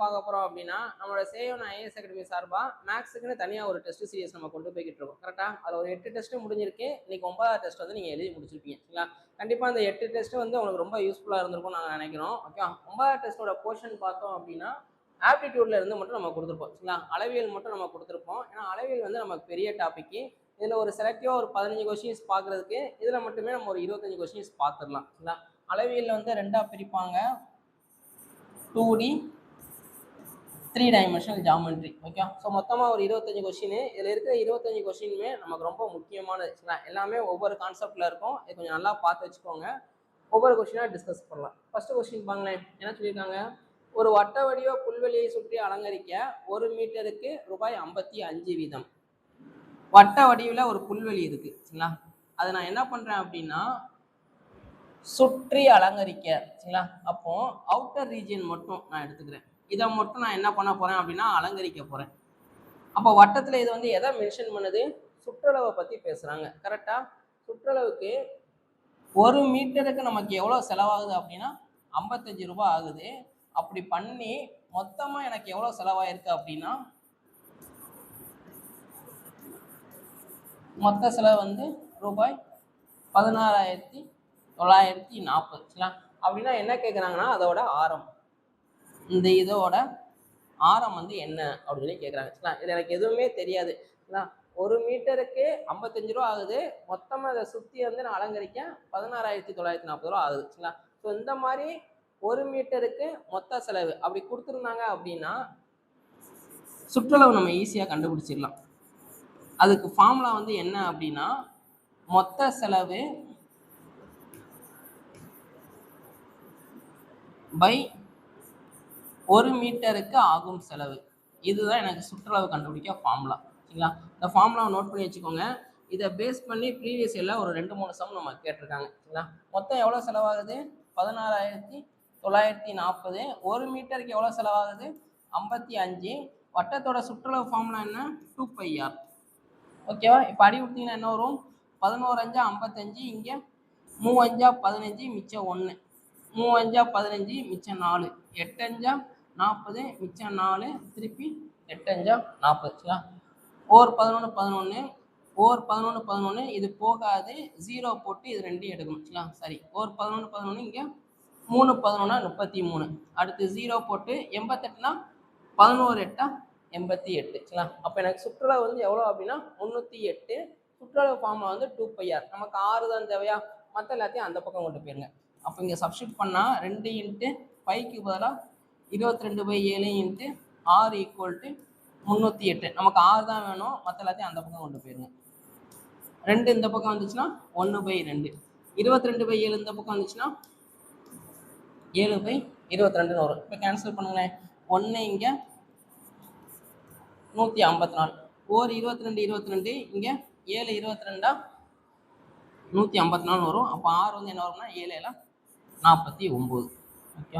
பார்க்க போகிறோம் அப்படின்னா நம்மளோட சேவன் ஐஏஎஸ் அகாடமி சார்பாக மேக்ஸுக்குன்னு தனியாக ஒரு டெஸ்ட் சீரிஸ் நம்ம கொண்டு போய்கிட்டு இருக்கோம். கரெக்டாக அதில் ஒரு 8 டெஸ்ட்டு முடிஞ்சிருக்கு. இன்னைக்கு 9வது டெஸ்ட் வந்து நீங்கள் எழுதி முடிச்சிருப்பீங்க. சரிங்களா? கண்டிப்பாக அந்த 8 டெஸ்ட்டு வந்து உங்களுக்கு ரொம்ப யூஸ்ஃபுல்லாக இருந்திருக்கும் நாங்கள் நினைக்கிறோம். ஓகே, 9வது டெஸ்ட்டோட போர்ஷன் பார்த்தோம் அப்படின்னா ஆப்டிடியூட்ல இருந்து மட்டும் நம்ம கொடுத்துருப்போம். சரிங்களா? அளவியல் மட்டும் நம்ம கொடுத்துருப்போம். ஏன்னா அளவியல் வந்து நமக்கு பெரிய டாபிக். இதில் ஒரு செலக்டிவாக ஒரு 15 கொஸ்டின்ஸ் பார்க்குறதுக்கு இதில் மட்டுமே நம்ம ஒரு 25 கொஸ்டின்ஸ் பார்த்துடலாம். சரிங்களா? அளவியலில் வந்து 2ஆக பிரிப்பாங்க, 2D 3 dimensional geometry. Okay, so மொத்தமாக ஒரு 25 கொஸ்டின். இதில் இருக்கிற 25 கொஸ்டினுமே நமக்கு ரொம்ப முக்கியமானது. எல்லாமே ஒவ்வொரு கான்செப்டில் இருக்கும். இது கொஞ்சம் நல்லா பார்த்து வச்சுக்கோங்க. ஒவ்வொரு கொஸ்டினாக டிஸ்கஸ் பண்ணலாம். ஃபர்ஸ்ட் கொஸ்டின் பாங்களேன், என்ன சொல்லியிருக்காங்க? ஒரு வட்ட வடிவ புல்வெளியை சுற்றி அலங்கரிக்க 1 மீட்டருக்கு ரூபாய் 55 வீதம். வட்ட வடிவில் ஒரு புல்வெளி இருக்கு. சரிங்களா? அதை நான் என்ன பண்றேன் அப்படின்னா சுற்றி அலங்கரிக்க. சரிங்களா? அப்போ அவுட்டர் ரீஜியன் மட்டும் நான் எடுத்துக்கிறேன். இதை மட்டும் நான் என்ன பண்ண போறேன் அப்படின்னா அலங்கரிக்க போறேன். அப்போ வட்டத்தில் இது வந்து எதை மென்ஷன் பண்ணுது? சுற்றளவை பத்தி பேசுறாங்க. கரெக்டா? சுற்றளவுக்கு 1 மீட்டருக்கு நமக்கு எவ்வளோ செலவாகுது அப்படின்னா 55 ரூபாய் ஆகுது. அப்படி பண்ணி மொத்தமா எனக்கு எவ்வளோ செலவாயிருக்கு அப்படின்னா மொத்த செலவு வந்து ரூபாய் 16,940. அப்படின்னா என்ன கேட்குறாங்கன்னா அதோட ஆரம், இந்த இதோட ஆரம் வந்து என்ன அப்படின்னு சொல்லி கேட்குறாங்க. இது எனக்கு எதுவுமே தெரியாது. 1 மீட்டருக்கு 55 ரூபா ஆகுது. மொத்தமாக அதை சுற்றி வந்து நான் அலங்கரிக்க 16,940 ரூபா ஆகுது. ஸோ இந்த மாதிரி 1 மீட்டருக்கு மொத்த செலவு அப்படி கொடுத்துருந்தாங்க அப்படின்னா சுற்றளவு நம்ம ஈஸியாக கண்டுபிடிச்சிடலாம். அதுக்கு ஃபார்முலா வந்து என்ன அப்படின்னா மொத்த செலவு பை 1 மீட்டருக்கு ஆகும் செலவு. இதுதான் எனக்கு சுற்றளவு கண்டுபிடிக்க ஃபார்முலா. சரிங்களா? இந்த ஃபார்முலாவை நோட் பண்ணி வச்சுக்கோங்க. இதை பேஸ் பண்ணி ப்ரீவியஸ் இயர்ல ஒரு 2-3 சம் நம்ம கேட்டிருக்காங்க. சரிங்களா? மொத்தம் எவ்வளோ செலவாகுது? 16,940. 1 மீட்டருக்கு எவ்வளோ செலவாகுது? 55. வட்டத்தோட சுற்றளவு ஃபார்முலா என்ன? 2πr. ஓகேவா? இப்போ அடி விட்டீங்கன்னா என்ன வரும்? 11 5 55, இங்கே 3 5 15, மிச்சம் 1, 3 5 15, மிச்சம் 4, 8 5 40, மிச்சம் 4, திருப்பி 8 5 40. ஓர் 11 11, ஓர் 11 11, இது போகாது, 0 போட்டு இது 2 எடுக்கணும். சரி, ஓர் 11 11, இங்கே 3 11 33, அடுத்து 0 போட்டு 88னா 11 8 88. அப்போ எனக்கு சுற்றளவு வந்து எவ்வளோ அப்படின்னா 308. சுற்றளவு ஃபார்முலா வந்து 2πr. நமக்கு 6 தான் தேவையா? மற்ற எல்லாத்தையும் அந்த பக்கம் கொண்டு போயிருங்க. அப்போ இங்கே சப்ஸ்டியூட் பண்ணால் 2 × 5க்கு பதிலாக 22/7 × 6 = 308. நமக்கு 6 தான் வேணும். மற்ற எல்லாத்தையும் அந்த பக்கம் கொண்டு போயிருங்க. 2 இந்த பக்கம் வந்துச்சுன்னா 1/2. 22/7 இந்த பக்கம் வந்துச்சுன்னா 7/22 வரும். இப்போ கேன்சல் பண்ணுங்களேன். 1 இங்கே 154. ஓர் 22 22, இங்கே 7 22 154 வரும். அப்போ 6 வந்து என்ன வரும்னா 7 7 49. ஓகே,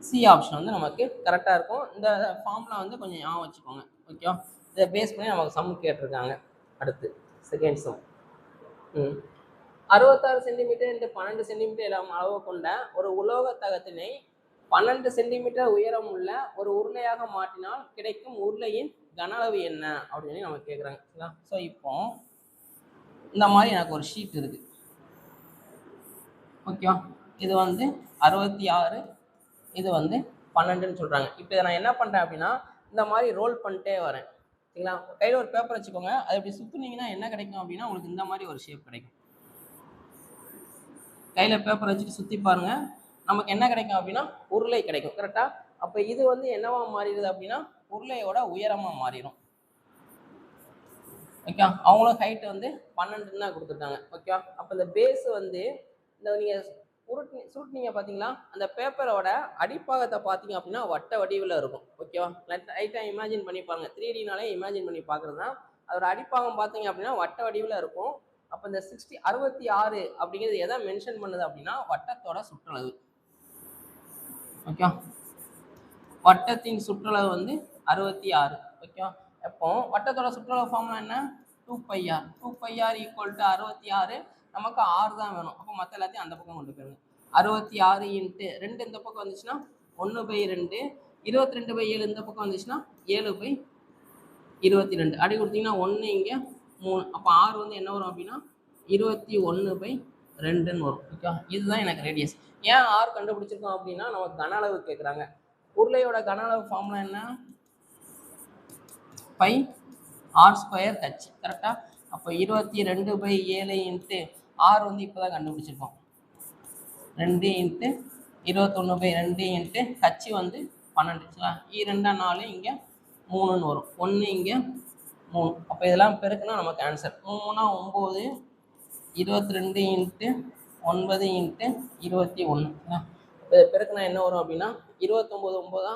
சி ஆப்ஷன் வந்து நமக்கு கரெக்டாக இருக்கும். இந்த ஃபார்முலா வந்து கொஞ்சம் ஞாபகம் வச்சுக்கோங்க. ஓகே, இதை பேஸ் பண்ணி நமக்கு சம் கேட்டிருக்காங்க. அடுத்து செகண்ட் சம். 66 சென்டிமீட்டர் × 12 சென்டிமீட்டர் எல்லாம் அளவு கொண்ட ஒரு உலோக தகத்தினை 12 சென்டிமீட்டர் உயரம் உள்ள ஒரு உருளையாக மாற்றினால் கிடைக்கும் உருளையின் கன அளவு என்ன அப்படின்னு நம்ம கேட்குறாங்க. ஸோ இப்போ இந்த மாதிரி எனக்கு ஒரு ஷீட் இருக்கு. ஓகே, இது வந்து 66, இது வந்து 12ன்னு சொல்றாங்க. இப்போ இதை நான் என்ன பண்றேன் அப்படின்னா இந்த மாதிரி ரோல் பண்ணிட்டே வரேன். சரிங்களா? கையில் ஒரு பேப்பர் வச்சுக்கோங்க. அதை இப்படி சுற்றுனீங்கன்னா என்ன கிடைக்கும் அப்படின்னா உங்களுக்கு இந்த மாதிரி ஒரு ஷேப் கிடைக்கும். கையில் பேப்பர் வச்சுட்டு சுற்றி பாருங்க, நமக்கு என்ன கிடைக்கும் அப்படின்னா உருளை கிடைக்கும். கரெக்டா? அப்போ இது வந்து என்னவா மாறிடுது அப்படின்னா உருளையோட உயரமா மாறிடும். ஓகே, அவங்களும் ஹைட் வந்து 12 தான் கொடுத்துருக்காங்க. ஓகே, அப்போ இந்த பேஸ் வந்து இந்த நீங்கள் சுருட்டினீங்க பார்த்தீங்களா, அந்த பேப்பரோட அடிப்பாகத்தை பார்த்தீங்க அப்படின்னா வட்ட வடிவில் இருக்கும். ஓகேவா? லைட்டாக இமேஜின் பண்ணி பாருங்க. 3Dனாலே இமேஜின் பண்ணி பார்க்குறது தான். அதோட அடிப்பாகம் பார்த்தீங்க அப்படின்னா வட்ட வடிவில் இருக்கும். அப்போ இந்த 66 அப்படிங்கிறது எதை மென்ஷன் பண்ணுது அப்படின்னா வட்டத்தோட சுற்றளவு. ஓகே, வட்டத்தின் சுற்றளவு வந்து 66. ஓகே, எப்போ வட்டத்தோட சுற்றளவு ஃபார்முலா என்ன? 2πr. 2πr = 66. நமக்கு 6 தான் வேணும். அப்போ மற்ற எல்லாத்தையும் அந்த பக்கம் கொண்டு போயிருங்க. 66 × 2 இந்த பக்கம் வந்துச்சுன்னா 1/2, 22/7 இந்த பக்கம் வந்துச்சுன்னா 7/22 அடி கொடுத்தீங்கன்னா 1 இங்கே 3. அப்போ ஆர் வந்து என்ன வரும் அப்படின்னா 21/2ன்னு வரும். ஓகே, இதுதான் எனக்கு ரேடியஸ். ஏன் ஆர் கண்டுபிடிச்சிருக்கோம் அப்படின்னா நமக்கு கன அளவு கேட்குறாங்க. உருளையோட கன அளவு ஃபார்முலா என்ன? Pi r² h. கரெக்டா? அப்போ 22/7 இன்ட்டு ஆர் வந்து இப்போ தான் கண்டுபிடிச்சிருக்கோம். 2 இன்ட்டு 21/2 இன்ட்டு ஹச் வந்து 12. 2 4 இங்கே 3ன்னு வரும். 1 இங்கே 3. அப்போ இதெல்லாம் பெருக்குனா நமக்கு ஆன்சர் 3 9, 22 இன்ட்டு 9 இன்ட்டு 21. பெருக்குனா என்ன வரும் அப்படின்னா 29 9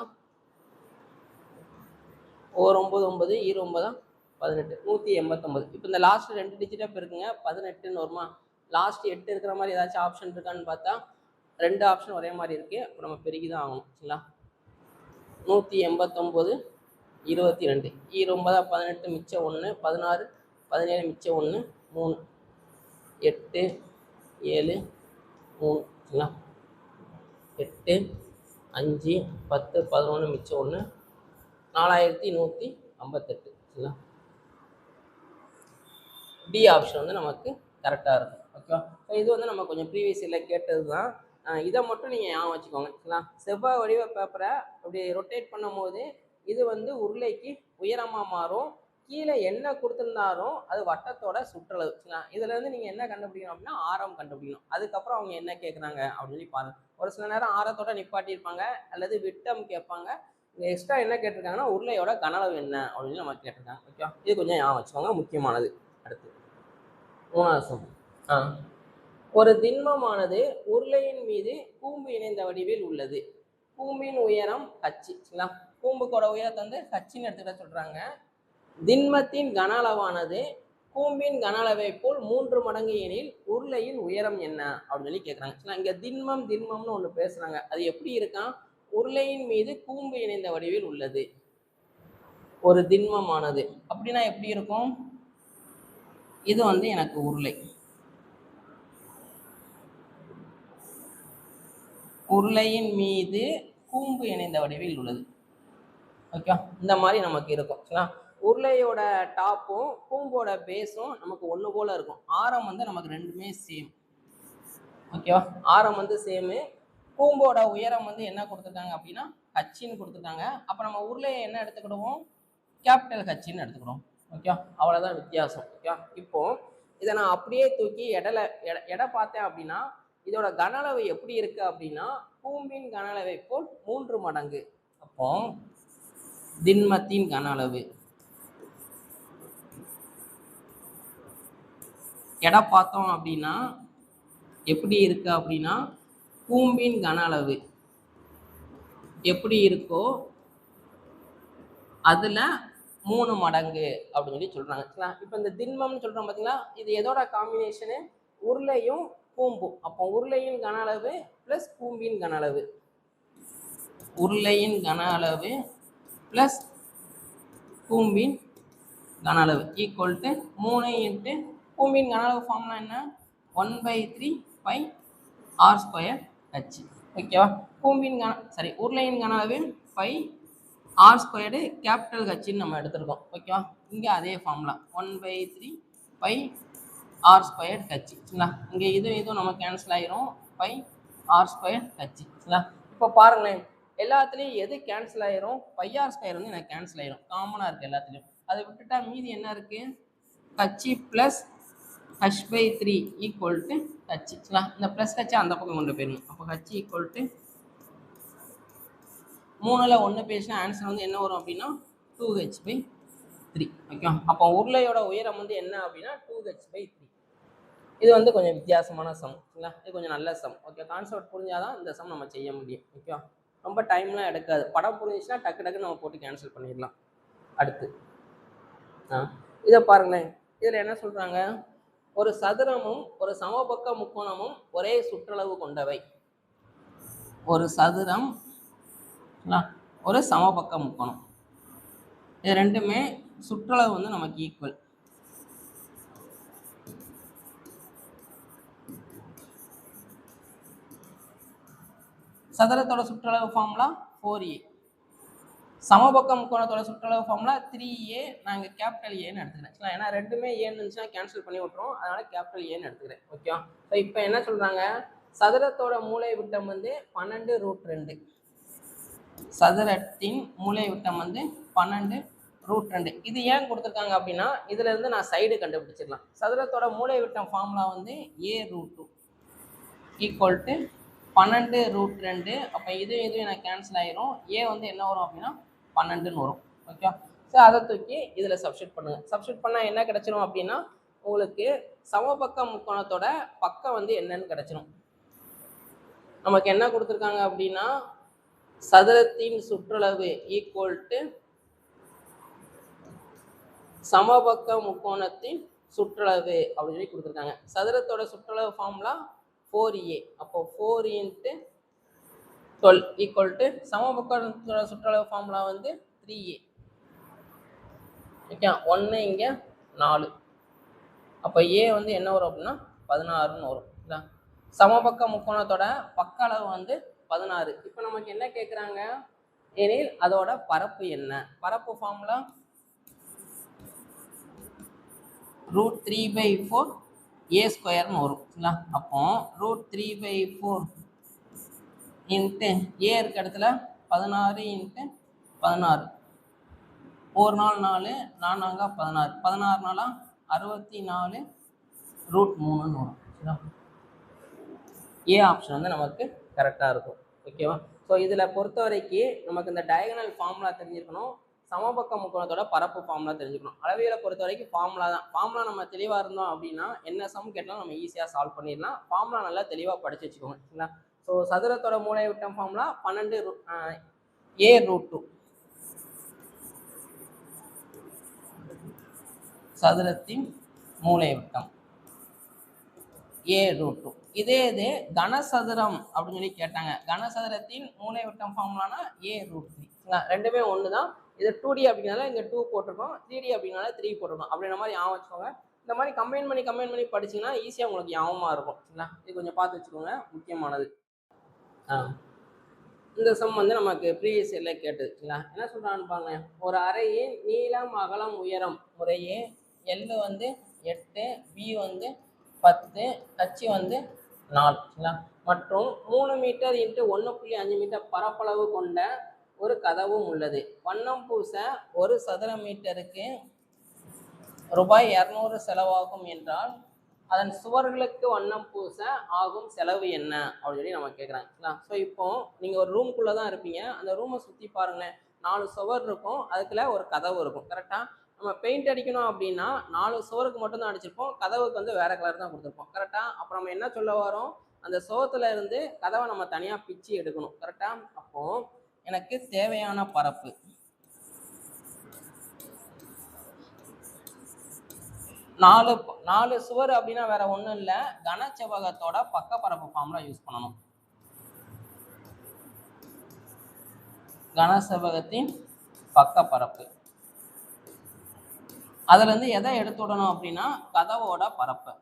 ஒரு 9 9 29 18 189. இப்போ இந்த லாஸ்ட் 2 டிஜிட்டாக பெருக்குங்க 18ன்னு வருமா? லாஸ்ட் 8 இருக்கிற மாதிரி ஏதாச்சும் ஆப்ஷன் இருக்கான்னு பார்த்தா 2 ஆப்ஷன் ஒரே மாதிரி இருக்கு. அப்போ நம்ம பெருக்கி தான் ஆகணும். சரிங்களா? 189 22 9 18 மிச்சம் 1 16 17 மிச்சம் 1 3 8 7 3. சரிங்களா? 8 5 10 11 மிச்சம் 1 4158. சரிங்களா? டி ஆப்ஷன் வந்து நமக்கு கரெக்டாக இருக்கும். ஓகே, ஸோ இது வந்து நம்ம கொஞ்சம் ப்ரீவியஸ் இயரில் கேட்டது தான். இதை மட்டும் நீங்கள் ஞாபகம் வச்சுக்கோங்க. சரிங்களா? செவ்வாய் வடிவ பேப்பரை அப்படி ரொட்டேட் பண்ணும் போது இது வந்து உருளைக்கு உயரமாக மாறும். கீழே என்ன கொடுத்துருந்தாலும் அது வட்டத்தோட சுற்றளவு. சரிங்களா? இதுலேருந்து நீங்கள் என்ன கண்டுபிடிக்கணும் அப்படின்னா ஆரம் கண்டுபிடிக்கணும். அதுக்கப்புறம் அவங்க என்ன கேட்குறாங்க அப்படின்னு சொல்லி பாருங்கள். ஒரு சில நேரம் ஆரத்தோட நிப்பாட்டியிருப்பாங்க அல்லது விட்டம் கேட்பாங்க. இங்கே எக்ஸ்ட்ரா என்ன கேட்டிருக்காங்கன்னா உருளையோட கனளவு என்ன அப்படின்னு நம்ம கேட்டிருக்காங்க. ஓகே, இது கொஞ்சம் ஞாபகம் வச்சுக்கோங்க, முக்கியமானது. அடுத்து 3வது சம். ஒரு திண்மமானது உருளையின் மீது கூம்பு இணைந்த வடிவில் உள்ளது. கூம்பின் உயரம் h. சரிங்களா? கூம்புக்கோட உயரத்தை வந்து ஹச்சின்னு எடுத்துக்கிட்ட சொல்றாங்க. திண்மத்தின் கன அளவானது கூம்பின் கன அளவை போல் 3 மடங்கு எனில் உருளையின் உயரம் என்ன அப்படின்னு சொல்லி கேட்குறாங்க. சரிங்களா? இங்கே திண்மம்னு ஒன்று பேசுறாங்க. அது எப்படி இருக்கான்? உருளையின் மீது கூம்பு இணைந்த வடிவில் உள்ளது. ஒரு திண்மமானது அப்படின்னா எப்படி இருக்கும்? இது வந்து எனக்கு உருளை. உருளையின் மீது கூம்பு இணைந்த வடிவில் உள்ளது. ஓகே, இந்த மாதிரி நமக்கு இருக்கும். சரிங்களா? உருளையோட டாப்பும் கூம்போட பேஸும் நமக்கு ஒன்று போல இருக்கும். ஆரம் வந்து நமக்கு ரெண்டுமே சேம். ஓகேவா? ஆரம் வந்து சேமு. கூம்போட உயரம் வந்து என்ன கொடுத்துருக்காங்க அப்படின்னா ஹச்சின்னு கொடுத்துருக்காங்க. அப்போ நம்ம உருளையை என்ன எடுத்துக்கிடுவோம்? கேபிட்டல் ஹச்சின்னு எடுத்துக்கிடுவோம். ஓகே, அவ்வளோதான் வித்தியாசம். ஓகே, இப்போ இதை நான் அப்படியே தூக்கி எடை பார்த்தேன் அப்படின்னா இதோட கன அளவு எப்படி இருக்கு அப்படின்னா கூம்பின் கன அளவை போல் 3 மடங்கு. அப்போ திண்மத்தின் கன அளவு எடை பார்த்தோம் அப்படின்னா எப்படி இருக்கு அப்படின்னா கூம்பின் கன அளவு எப்படி இருக்கோ அதுல 3 மடங்கு அப்படின்னு சொல்லி சொல்றாங்க. இப்போ இந்த திண்மம்னு சொல்றோம் பார்த்தீங்களா, இது எதோட காம்பினேஷனு? உருளையும் கூம்பும். அப்போ உருளையின் கன அளவு பிளஸ் கூம்பின் கன அளவு, உருளையின் கன அளவு பிளஸ் கூம்பின் கன அளவு ஈக்குவல் டு 3 இன்ட்டு கூம்பின் கன அளவு ஃபார்முலா என்ன? 1/3 பை r² h. ஓகேவா? கூம்பின் உருளையின் கன அளவு பை r² கேபிட்டல் ஹச்சின்னு நம்ம எடுத்துருக்கோம். ஓகேவா? இங்கே அதே ஃபார்முலா 1/3 பை r² h. சரிங்களா? இங்கே இதுவும் நம்ம கேன்சல் ஆயிரும். Pi r² h. சரிங்களா? இப்போ பாருங்களேன், எல்லாத்துலேயும் எது கேன்சல் ஆயிரும்? பை r² வந்து எனக்கு கேன்சல் ஆயிரும். காமனாக இருக்குது எல்லாத்துலேயும். அதை விட்டுட்டா மீதி என்ன இருக்குது? h plus h/3 equal to h. சரிங்களா? இந்த ப்ளஸ் ஹச் அந்த பக்கம் கொண்டு போயிடணும். அப்போ h ஈக்குவல் டு 3ல் 1 பேசினா ஆன்சர் வந்து என்ன வரும் அப்படின்னா 2h/3. ஓகே, அப்போ உருளையோட உயரம் வந்து என்ன அப்படின்னா 2h/3. இது வந்து கொஞ்சம் வித்தியாசமான சம். சரிங்களா? இது கொஞ்சம் நல்ல சம். ஓகே, கான்செப்ட் புரிஞ்சாதான் இந்த சம் நம்ம செய்ய முடியும். ஓகே, ரொம்ப டைம்லாம் எடுக்காது. படம் புரிஞ்சிச்சுன்னா டக்கு நம்ம போட்டு கேன்சல் பண்ணிடலாம். அடுத்து இதை பாருங்களேன். இதில் என்ன சொல்றாங்க? ஒரு சதுரமும் ஒரு சமபக்க முக்கோணமும் ஒரே சுற்றளவு கொண்டவை. ஒரு சதுரம் ஒரு சமபக்க முக்கோணம், இது ரெண்டுமே சுற்றளவு வந்து நமக்கு ஈக்குவல். சதுரத்தோட சுற்றளவு ஃபார்முலா 4a. சமபக்க முக்கோணத்தோட சுற்றளவு ஃபார்முலா 3a. நான் இங்கே கேபிட்டல் ஏன்னு எடுத்துக்கிறேன். ஏன்னா ரெண்டுமே ஏன்னு இருந்துச்சுன்னா கேன்சல் பண்ணி விட்டுரும், அதனால கேபிட்டல் ஏன்னு எடுத்துக்கிறேன். ஓகே. ஸோ இப்போ என்ன சொல்றாங்க, சதுரத்தோட மூலை விட்டம் வந்து 12√2. சதுரத்தின் மூலை விட்டம் வந்து 12√2. இது ஏன் கொடுத்துருக்காங்க அப்படின்னா இதுல இருந்து நான் சைடு கண்டுபிடிச்சிடலாம். சதுரத்தோட மூலை விட்டம் ஃபார்முலா வந்து a√2 ஈக்குவல் டு 12√2. அப்போ இதுவும் எனக்கு கேன்சல் ஆயிரும். ஏ வந்து என்ன வரும் அப்படின்னா 12ன்னு வரும். ஓகே. ஸோ அதை தூக்கி இதில் சப்ஸ்டியூட் பண்ணுங்க. சப்ஸ்டியூட் பண்ணால் என்ன கிடைச்சிரும் அப்படின்னா உங்களுக்கு சமபக்க முக்கோணத்தோட பக்கம் வந்து என்னன்னு கிடைச்சிரும். நமக்கு என்ன கொடுத்துருக்காங்க அப்படின்னா சதுரத்தின் சுற்றளவு ஈக்குவல் டு சமபக்க முக்கோணத்தின் சுற்றளவு அப்படின்னு சொல்லி கொடுத்துருக்காங்க. சதுரத்தோட சுற்றளவு ஃபார்முலா 4a. அப்போ 4 × 12 ஈக்குவல் டு சமபக்கத்தோட சுற்றளவு ஃபார்முலா வந்து 3a. ஓகே. 1 இங்கே 4. அப்போ ஏ வந்து என்ன வரும் அப்படின்னா 16ன்னு வரும். சமபக்க முக்கோணத்தோட பக்க அளவு வந்து 16. இப்போ நமக்கு என்ன கேட்குறாங்க எனில் அதோட பரப்பு என்ன? பரப்பு ஃபார்முலா √3/4 a² வரும். அப்போ √3/4 இன்ட்டு ஏ இருக்க இடத்துல 16 × 16. 1 நாள் 4, 4 நாங்க 16, 16 நாளா 64 √3ன்னு வரும். ஏ ஆப்ஷன் வந்து நமக்கு கரெக்டாக இருக்கும். ஓகேவா? ஸோ இதில் பொறுத்த வரைக்கும் நமக்கு இந்த டயகனல் ஃபார்முலா தெரிஞ்சுக்கணும், சமபக்க முக்கோணத்தோட பரப்பு ஃபார்முலா தெரிஞ்சுக்கணும். அளவியலை பொறுத்த வரைக்கும் ஃபார்முலா தான். ஃபார்முலா நம்ம தெளிவாக இருந்தோம் அப்படின்னா என்ன சம் கேட்டாலும் நம்ம ஈஸியாக சால்வ் பண்ணிடலாம். ஃபார்முலா நல்லா தெளிவாக படிச்சு வச்சுக்கோங்க. சரிங்களா? ஸோ சதுரத்தோட மூலை விட்டம் ஃபார்முலா 12 a√2. சதுரத்தின் மூலை விட்டம் a√2. இதே இது கனசதுரம் அப்படின்னு சொல்லி கேட்டாங்க. கனசதுரத்தின் மூலை விட்டம் ஃபார்முலானா a√3. ரெண்டுமே ஒன்று தான். இது 2D அப்படிங்கிறனால இங்கே 2 போட்டிருக்கோம், 3D அப்படிங்கிறனால 3 போட்டிருக்கோம். அப்படின்ற மாதிரி ஞாபகம் வச்சுக்கோங்க. இந்த மாதிரி கம்பைன் பண்ணி படிச்சிங்கன்னா ஈஸியாக உங்களுக்கு ஞாபகமாக இருக்கும். சரிங்களா? இது கொஞ்சம் பார்த்து வச்சுக்கோங்க, முக்கியமானது. இந்த சம் வந்து நமக்கு ப்ரீவியஸ் இயரில் கேட்டது. சரிங்களா? என்ன சொல்கிறான்னு பாருங்க. ஒரு அறையின் நீளம் அகலம் உயரம் முறையே L வந்து 8, B வந்து 10, H வந்து 4. சரிங்களா? மற்றும் 3 மீட்டர் × 1.5 மீட்டர் பரப்பளவு கொண்ட ஒரு கதவும் உள்ளது. வண்ணம் பூச ஒரு சதுர மீட்டருக்கு ரூபாய் 200 செலவாகும் என்றால் அதன் சுவர்களுக்கு வண்ணம் பூச ஆகும் செலவு என்ன அப்படின்னு சொல்லி நம்ம கேட்குறாங்க. ஸோ இப்போ நீங்கள் ஒரு ரூம்குள்ளே தான் இருப்பீங்க. அந்த ரூமை சுற்றி பாருங்களேன். 4 சுவர் இருக்கும், அதுக்குள்ள ஒரு கதவு இருக்கும். கரெக்டாக நம்ம பெயிண்ட் அடிக்கணும் அப்படின்னா 4 சுவருக்கு மட்டும்தான் அடிச்சிருப்போம், கதவுக்கு வந்து வேற கலர் தான் கொடுத்துருப்போம். கரெக்டாக அப்போ நம்ம என்ன சொல்ல வரோம், அந்த சுவத்துல இருந்து கதவை நம்ம தனியாக பிச்சு எடுக்கணும். கரெக்டாக அப்போ எனக்கு தேவையான பரப்பு 4 சுவர் அப்படின்னா வேற ஒன்றும் இல்லை, கனச்செவ்வகத்தோட பக்க பரப்பு ஃபார்முலா யூஸ் பண்ணணும். கனசெவ்வகத்தின் பக்க பரப்பு, அதுல இருந்து எதை எடுத்து விடணும் அப்படின்னா கதவோட பரப்பு.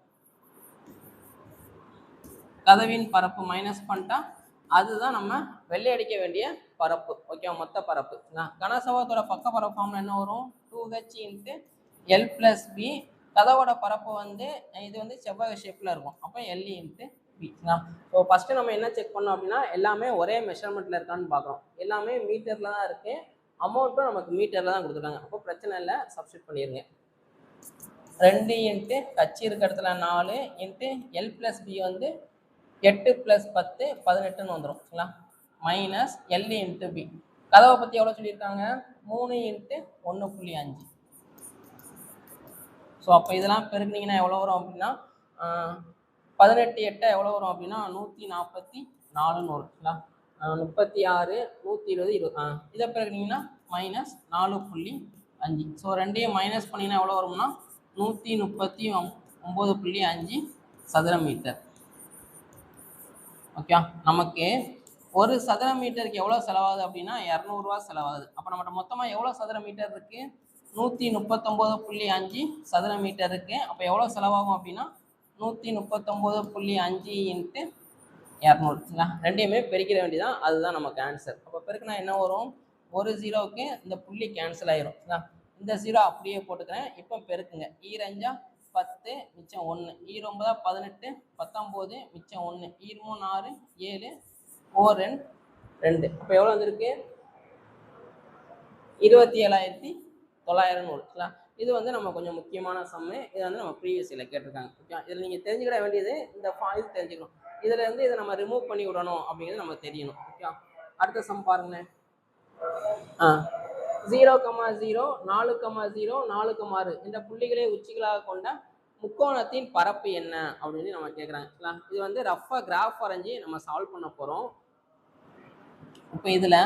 கதவின் பரப்பு மைனஸ் பண்ணிட்டா அதுதான் நம்ம வெள்ளை அடிக்க வேண்டிய பரப்பு. ஓகே, மொத்த பரப்பு. கனசெவ்வகத்தோட பக்க பரப்பு ஃபார்முலா என்ன வரும்? 2H × L + B. கதவோட பரப்பு வந்து இது வந்து செவ்வக ஷேப்ல இருக்கும், அப்போ L × B. ஸோ ஃபர்ஸ்ட் நம்ம என்ன செக் பண்ணோம் அப்படின்னா எல்லாமே ஒரே மெஷர்மெண்ட்ல இருக்கான்னு பார்க்குறோம். எல்லாமே மீட்டர்ல தான் இருக்கு, அமௌண்ட்டும் நமக்கு மீட்டர்ல தான் கொடுத்துருக்காங்க. அப்போ பிரச்சனை இல்லை, சப்ஸ்டிட் பண்ணிடுங்க. 2 × H இருக்க இடத்துல 4 × L + B வந்து 8 + 10 18ன்னு வந்துடும். சரிங்களா? Minus L × B. கதவை பற்றி எவ்வளோ சொல்லியிருக்காங்க? 3 × 1.5. ஸோ அப்போ இதெல்லாம் பெருக்குனீங்கன்னா எவ்வளோ வரும் அப்படின்னா 18 8 எவ்வளோ வரும் அப்படின்னா 144ன்னு வரும். சரிங்களா? 36 120 20. இதை பெருக்குனீங்கன்னா மைனஸ் 4.5. ஸோ ரெண்டையும் மைனஸ் பண்ணிங்கன்னா எவ்வளோ வரும்னா 139.5 சதுர மீட்டர். ஓகே, நமக்கு ஒரு சதுர மீட்டருக்கு எவ்வளோ செலவாகுது அப்படின்னா 200 ரூபா செலவாகுது. அப்போ நம்மகிட்ட மொத்தமாக எவ்வளோ சதுர மீட்டர் இருக்கு? 139.5 சதுர மீட்டர் இருக்கு. அப்போ எவ்வளோ செலவாகும் அப்படின்னா 139.5 × 200 சரிங்களா. ரெண்டையுமே பெருக்கிட வேண்டியதான், அதுதான் நமக்கு ஆன்சர். அப்போ பெருக்குனா என்ன வரும், ஒரு ஜீரோவுக்கு இந்த புள்ளி கேன்சல் ஆயிரும் சரிங்களா. இந்த ஜீரோ அப்படியே போட்டுக்கிறேன். இப்போ பெருக்குங்க, ஈரஞ்சா 10 மிச்சம் 1, ஈரொம்பதா 18 19 மிச்சம் 1, ஈர்மூணு 6 7 4 2. அப்போ எவ்வளோ வந்திருக்கு, 27,900 சரிங்களா. இது வந்து நம்ம கொஞ்சம் முக்கியமான சம்மு. இது வந்து நம்ம ப்ரீவியஸ் இயர்ல கேட்டிருக்காங்க. ஓகே, இதில் நீங்கள் தெரிஞ்சுக்கிட வேண்டியது இந்த இது தெரிஞ்சுக்கணும். இதில் இருந்து இதை நம்ம ரிமூவ் பண்ணி விடணும் அப்படிங்கிறது நம்ம தெரியணும். ஓகே, அடுத்த சம் பாருங்களேன். 0,0 4,0 4,6 இந்த புள்ளிகளை உச்சிகளாக கொண்ட முக்கோணத்தின் பரப்பு என்ன அப்படின்னு நம்ம கேட்குறாங்க. இது வந்து ரஃபாக கிராஃப் வரைஞ்சி நம்ம சால்வ் பண்ண போகிறோம். இப்போ இதில்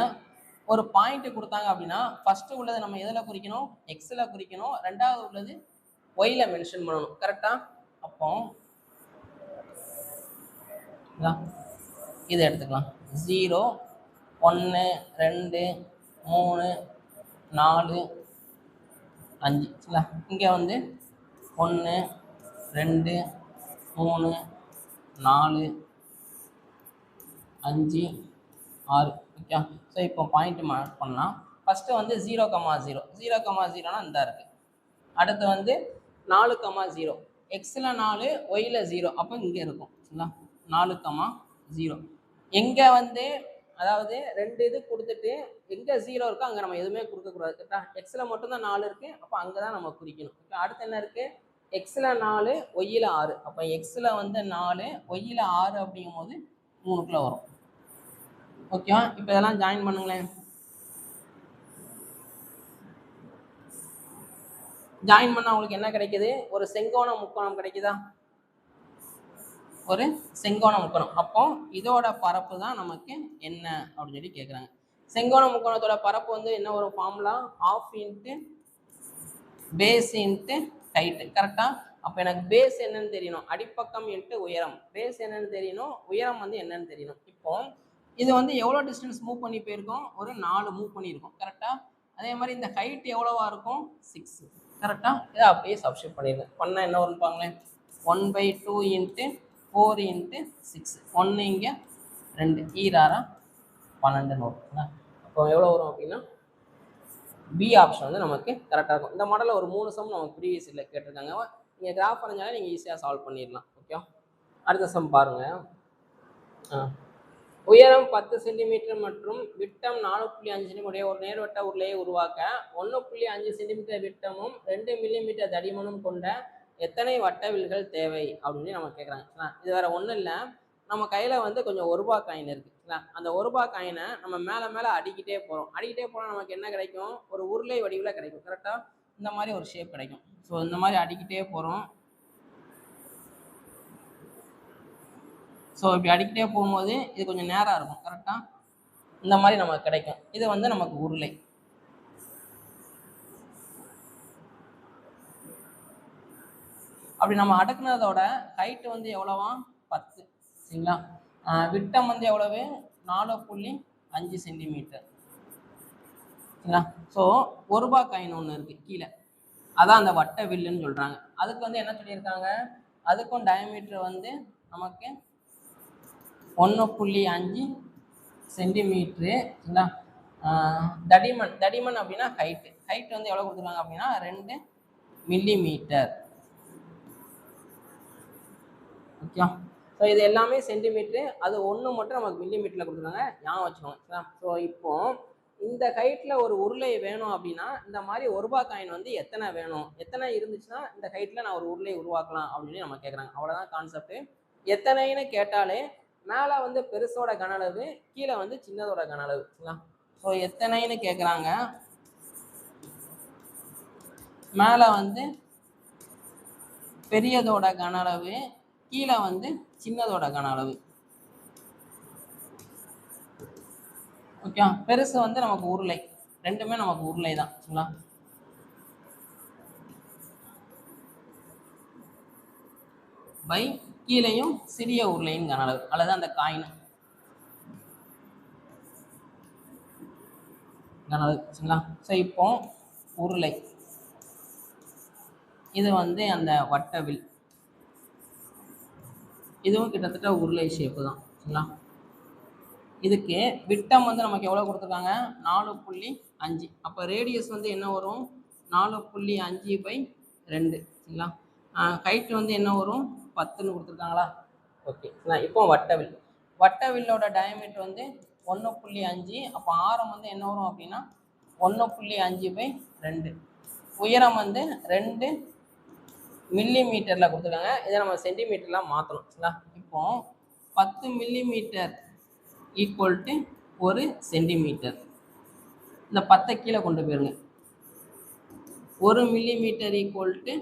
ஒரு பாயிண்ட் கொடுத்தாங்க அப்படின்னா ஃபர்ஸ்ட் உள்ளது நம்ம எதில் குறிக்கணும், எக்ஸில் குறிக்கணும். ரெண்டாவது உள்ளது ஒய்ல மென்ஷன் பண்ணணும். கரெக்டா? அப்போ இதை எடுத்துக்கலாம். 0 1 2 3 4 5 சரிங்களா. இங்கே வந்து 1 2 3 4 5 6. ஓகே, ஸோ இப்போ பாயிண்ட் மார்க் பண்ணலாம். ஃபஸ்ட்டு வந்து 0,0 0,0னா இந்த இருக்குது. அடுத்து வந்து 4,0 எக்ஸில் 4 ஒய்யில் 0, அப்போ இங்கே இருக்கும் சரிங்களா. 4,0 எங்கே வந்து அதாவது ரெண்டு இது கொடுத்துட்டு எங்கே 0 இருக்கோ அங்கே நம்ம எதுவுமே கொடுக்கக்கூடாது. கரெக்டா? எக்ஸில் மட்டும்தான் 4 இருக்குது, அப்போ அங்கே தான் நம்ம குறிக்கணும். ஓகே, அடுத்து என்ன இருக்குது, எக்ஸில் 4 ஒய்யில் 6, அப்போ எக்ஸில் வந்து 4 ஒய்யில் 6 அப்படிங்கும் போது 3க்குள்ள வரும். ஓகேவா? இப்போ இதெல்லாம் ஜாயின் பண்ணுங்களேன். ஜாயின் பண்ணால் உங்களுக்கு என்ன கிடைக்குது, ஒரு செங்கோண முக்கோணம் கிடைக்குதா, ஒரு செங்கோண முக்கோணம். அப்போ இதோட பரப்பு தான் நமக்கு என்ன அப்படின்னு சொல்லி கேட்குறாங்க. செங்கோண முக்கோணத்தோட பரப்பு வந்து என்ன ஒரு formula, half into base into height. கரெக்டாக? அப்போ எனக்கு பேஸ் என்னன்னு தெரியணும், அடிப்பக்கம் இன்ட்டு உயரம். பேஸ் என்னன்னு தெரியணும், உயரம் வந்து என்னன்னு தெரியணும். இப்போ இது வந்து எவ்வளோ டிஸ்டன்ஸ் மூவ் பண்ணி போயிருக்கோம், ஒரு 4 மூவ் பண்ணியிருக்கோம். கரெக்டாக? அதே மாதிரி இந்த ஹைட் எவ்வளோவா இருக்கும், 6. கரெக்டாக? இதை அப்படியே சப்ஸ்டியூட் பண்ணிடுங்க. பண்ணால் என்ன வரும்னு பாங்களேன், 1/2 இன்ட்டு 4 இன்ட்டு 6. 1 இங்கே 2 ஈராரா 12 வரும். அப்போ எவ்வளோ வரும் அப்படின்னா பி ஆப்ஷன் வந்து நமக்கு கரெக்டாக இருக்கும். இந்த மாடலில் ஒரு 3 சம் நமக்கு ப்ரீவியஸ் இல்லை கேட்டிருக்காங்க. நீங்கள் கிராஃப் வரைஞ்சாலே நீங்கள் ஈஸியாக சால்வ் பண்ணிடலாம். ஓகே, அடுத்த சம் பாருங்கள். உயரம் 10 சென்டிமீட்டர் மற்றும் விட்டம் 4.5 சென்டிமீட்டர் ஒரு நேர்வட்ட உருளையை உருவாக்க 1.5 சென்டிமீட்டர் விட்டமும் 2 மில்லிமீட்டர் தடிமனும் கொண்ட எத்தனை வட்டவில்கள் தேவை அப்படின்னு நம்ம கேட்குறாங்க. இது வேற ஒன்றும் இல்லை, நம்ம கையில் வந்து கொஞ்சம் 1 ரூபா காயின் இருக்குது. அந்த 1 ரூபா காயினை நம்ம மேலே மேலே அடிக்கிட்டே போகிறோம். அடிக்கிட்டே போனால் நமக்கு என்ன கிடைக்கும், ஒரு உருளை வடிவில் கிடைக்கும். கரெக்டாக? இந்த மாதிரி ஒரு ஷேப் கிடைக்கும். ஸோ இந்த மாதிரி அடிக்கிட்டே போகிறோம். ஸோ இப்படி அடிக்கிட்டே போகும்போது இது கொஞ்சம் நேராக இருக்கும். கரெக்டாக? இந்த மாதிரி நமக்கு கிடைக்கும். இது வந்து நமக்கு உருளை. அப்படி நம்ம அடுக்குனதோட ஹைட்டு வந்து எவ்வளவா, 10 சரிங்களா. விட்டம் வந்து எவ்வளவு, 4.5 சென்டிமீட்டர் சரிங்களா. ஸோ 1 ரூபா காயின் ஒன்று இருக்குது கீழே, அதான் அந்த வட்ட வில்லுன்னு சொல்கிறாங்க. அதுக்கு வந்து என்ன சொல்லியிருக்காங்க, அதுக்கும் டயமீட்டர் வந்து நமக்கு 1.5 சென்டிமீட்ரு சரிங்களா. தடிமன் அப்படின்னா ஹைட் வந்து எவ்வளோ கொடுத்துருக்காங்க அப்படின்னா 2 மில்லிமீட்டர். ஓகே, ஸோ இது எல்லாமே சென்டிமீட்ரு, அது ஒன்று மட்டும் நமக்கு மில்லிமீட்டரில் கொடுத்துருக்காங்க, ஞாபகம் வச்சுக்கோங்க சரிங்களா. ஸோ இப்போ இந்த ஹைட்டில் ஒரு உருளை வேணும் அப்படின்னா இந்த மாதிரி 1 ரூபா காயின் வந்து எத்தனை வேணும், எத்தனை இருந்துச்சுன்னா இந்த ஹைட்டில் நான் ஒரு உருளை உருவாக்கலாம் அப்படின்னு நம்ம கேட்குறாங்க. அவ்வளோதான் கான்செப்ட். எத்தனைன்னு கேட்டாலே மேலே வந்து பெருசோட கன அளவு, கீழே வந்து சின்னதோட கன அளவு சரிங்களா. ஸோ எத்தனைன்னு கேட்குறாங்க, மேலே வந்து பெரியதோட கன அளவு, கீழே வந்து சின்னதோட கன அளவு. ஓகே, பெருசு வந்து நமக்கு உருளை, ரெண்டுமே நமக்கு உருளை தான் சரிங்களா. பை கீழையும் சிறிய உருளையின் கன அளவு அல்லது அந்த காயின் கன அளவு சரிங்களா. ஸோ இப்போ உருளை, இது வந்து அந்த வட்டவில், இதுவும் கிட்டத்தட்ட உருளை ஷேப்பு தான். சரிங்களா. இதுக்கு விட்டம் வந்து நமக்கு எவ்வளோ கொடுத்துருக்காங்க 4.5. அப்போ ரேடியஸ் வந்து என்ன வரும் 4.5/2 சரிங்களா. ஹைட் வந்து என்ன வரும் 10ன்னு கொடுத்துருக்காங்களா. ஓகே இப்போ வட்டவில்லோட டயமீட்டர் வந்து 1.5. அப்போ ஆரம் வந்து என்ன வரும் அப்படின்னா 1.5/2. உயரம் வந்து 2 மில்லிமீட்டரில் கொடுத்துருக்காங்க. இதை நம்ம சென்டிமீட்டர்லாம் மாற்றணும் சரிங்களா. இப்போ 10 மில்லிமீட்டர் ஈக்குவல் டு 1 சென்டிமீட்டர். இந்த 10 கீழே கொண்டு போயிருங்க. 1 millimetre equal to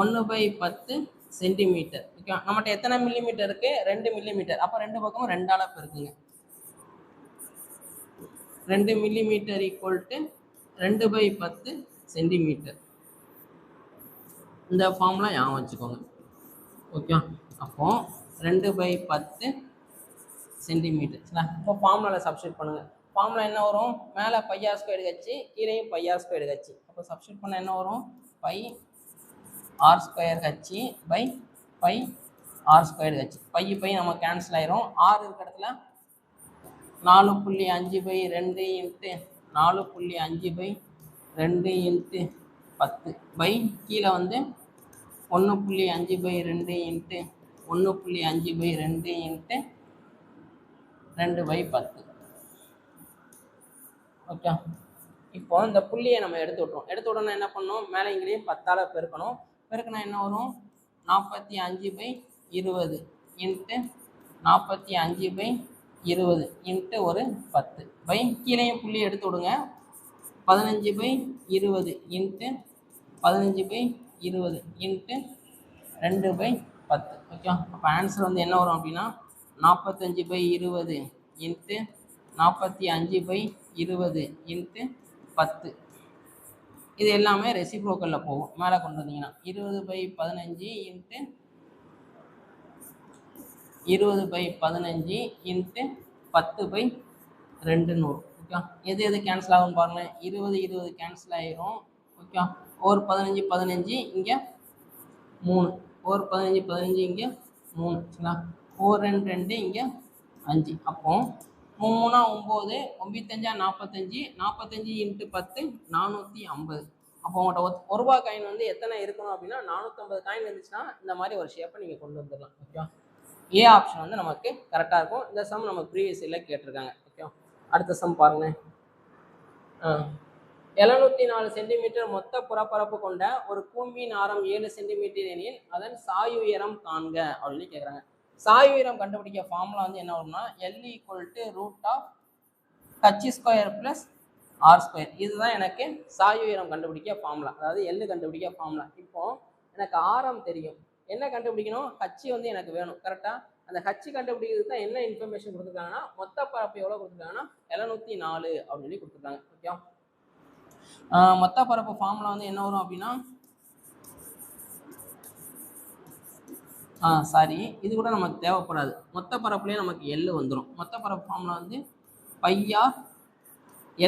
1/10 centimetre. Okay, நம்மகிட்ட எத்தனை மில்லிமீட்டர் இருக்கு 2 மில்லிமீட்டர். அப்போ 2 பக்கமும் 2ஆல் பெருக்குங்க. 2 மில்லிமீட்டர் ஈக்குவல் டு 2/10 சென்டிமீட்டர். இந்த ஃபார்முலா ஞாபகம் வச்சுக்கோங்க. ஓகே, அப்போ 2/10 சென்டிமீட்டர் சரிங்களா. இப்போ ஃபார்முலாவில் சப்ஸ்டியூட் பண்ணுங்கள். ஃபார்முலா என்ன வரும் மேலே πr² கட்சி கீழேயும் πr² கட்சி. அப்போ சப்ஸ்டியூட் பண்ண என்ன வரும் πr² கட்சி பை πr² கட்சி. பை நம்ம கேன்சல் ஆயிரும். r இருக்கிற இடத்துல 4.5/2 இன்ட்டு 4.5/2 இன்ட்டு 10 பை கீழே வந்து 1.5/2 இன்ட்டு 1.5/2 இன்ட்டு 2/10. ஓகே, இப்போ இந்த புள்ளியை நம்ம எடுத்து விட்றோம். எடுத்து விடணும் என்ன பண்ணணும் மேலே இங்கேயும் 10ஆல் பெருக்கணும். பெருக்கினா என்ன வரும் 45/20 இன்ட்டு 45/20 இன்ட்டு ஒரு 10 பை கீழேயும் புள்ளி எடுத்து விடுங்க 15/20 இன்ட்டு 15/20 இன்ட்டு 2/10. ஓகே, அப்போ ஆன்சர் வந்து என்ன வரும் அப்படின்னா 45/20 இன்ட்டு 45/20 இன்ட்டு 10. இது எல்லாமே ரெசிப்ரோக்கலில் போகும். மேலே கொண்டு வந்தீங்கன்னா 20/15 இன்ட்டு 20/15 இன்ட்டு 10/2 வரும். ஓகே, எது கேன்சல் ஆகும்னு பாருங்கள். 20 கேன்சல் ஆகிரும். ஓகே, ஒரு 15 இங்கே 3, ஒரு 15 இங்கே 3 சரிங்களா. ஒரு 2 இங்கே 5. அப்போ 3 9 9 45 இன்ட்டு 10 450. அப்போ உங்கள்கிட்ட ₹1 காயின் வந்து எத்தனை இருக்கணும் அப்படின்னா 450 காயின் இருந்துச்சுன்னா இந்த மாதிரி ஒரு ஷேப்பை நீங்கள் கொண்டு வந்துடலாம். ஓகே, ஏ ஆப்ஷன் வந்து நமக்கு கரெக்டாக இருக்கும். இந்த சம் நம்ம ப்ரீவியஸ் இயரில் கேட்டிருக்காங்க. ஓகே, அடுத்த சம் பாருங்களேன். 704 சென்டிமீட்டர் மொத்த புறப்பரப்பு கொண்ட ஒரு கூம்பின் ஆரம் 7 சென்டிமீட்டர் எனில் அதன் சாய் உயரம் காண்க அப்படின்னு கேட்குறாங்க. சாய் உயரம் கண்டுபிடிக்க ஃபார்முலா வந்து என்ன வரும்னா L = h² + r². இதுதான் எனக்கு சாய் உயரம் கண்டுபிடிக்க ஃபார்முலா. அதாவது L கண்டுபிடிக்க ஃபார்முலா. இப்போ எனக்கு ஆரம் தெரியும். என்ன கண்டுபிடிக்கணும் h வந்து எனக்கு வேணும். கரெக்டாக அந்த h கண்டுபிடிக்கிறது தான் என்ன இன்ஃபர்மேஷன் கொடுத்துருக்காங்கன்னா மொத்த பரப்பு எவ்வளோ கொடுத்துருக்காங்கன்னா 704 அப்படின்னு சொல்லி கொடுத்துருக்காங்க. ஓகே, மொத்த பரப்பு ஃபார்முலா வந்து என்ன வரும் அப்படின்னா சாரி இது கூட நமக்கு தேவைப்படாது. மொத்த பரப்புலேயே நமக்கு L வந்துடும். மொத்த பரப்பு ஃபார்முலா வந்து πr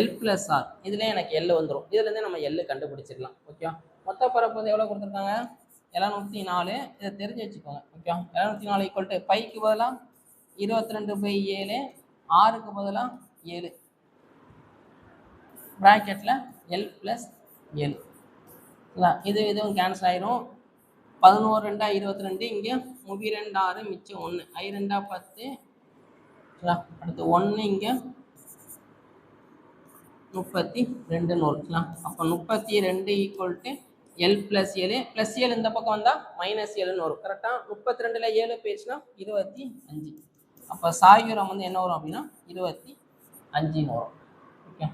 L + r. இதுலேயே எனக்கு L வந்துடும். இதுலேருந்தே நம்ம L கண்டுபிடிச்சிக்கலாம். ஓகே, மொத்த பரப்பு வந்து எவ்வளோ கொடுத்துருக்காங்க 704. இதை தெரிஞ்சு வச்சுக்கோங்க. ஓகே, 704 = πக்கு பதிலாக 22/7, rக்கு பதிலாக 7 ப்ராக்கெட்டில் L + L. இதுவும் கேன்சல் ஆயிரும். 11 2 22 இங்கே 32 6 மிச்சம் 1 I 2 10. அடுத்து 1 இங்கே 32 வரும். அப்போ 32 = L + 7 + 7 இந்த பக்கம் வந்தால் -7ன்னு வரும். கரெக்டாக 32ல் 7 போயிடுச்சுன்னா 25. அப்போ சாய் உயரம் வந்து என்ன வரும் அப்படின்னா 25ன்னு வரும். ஓகே,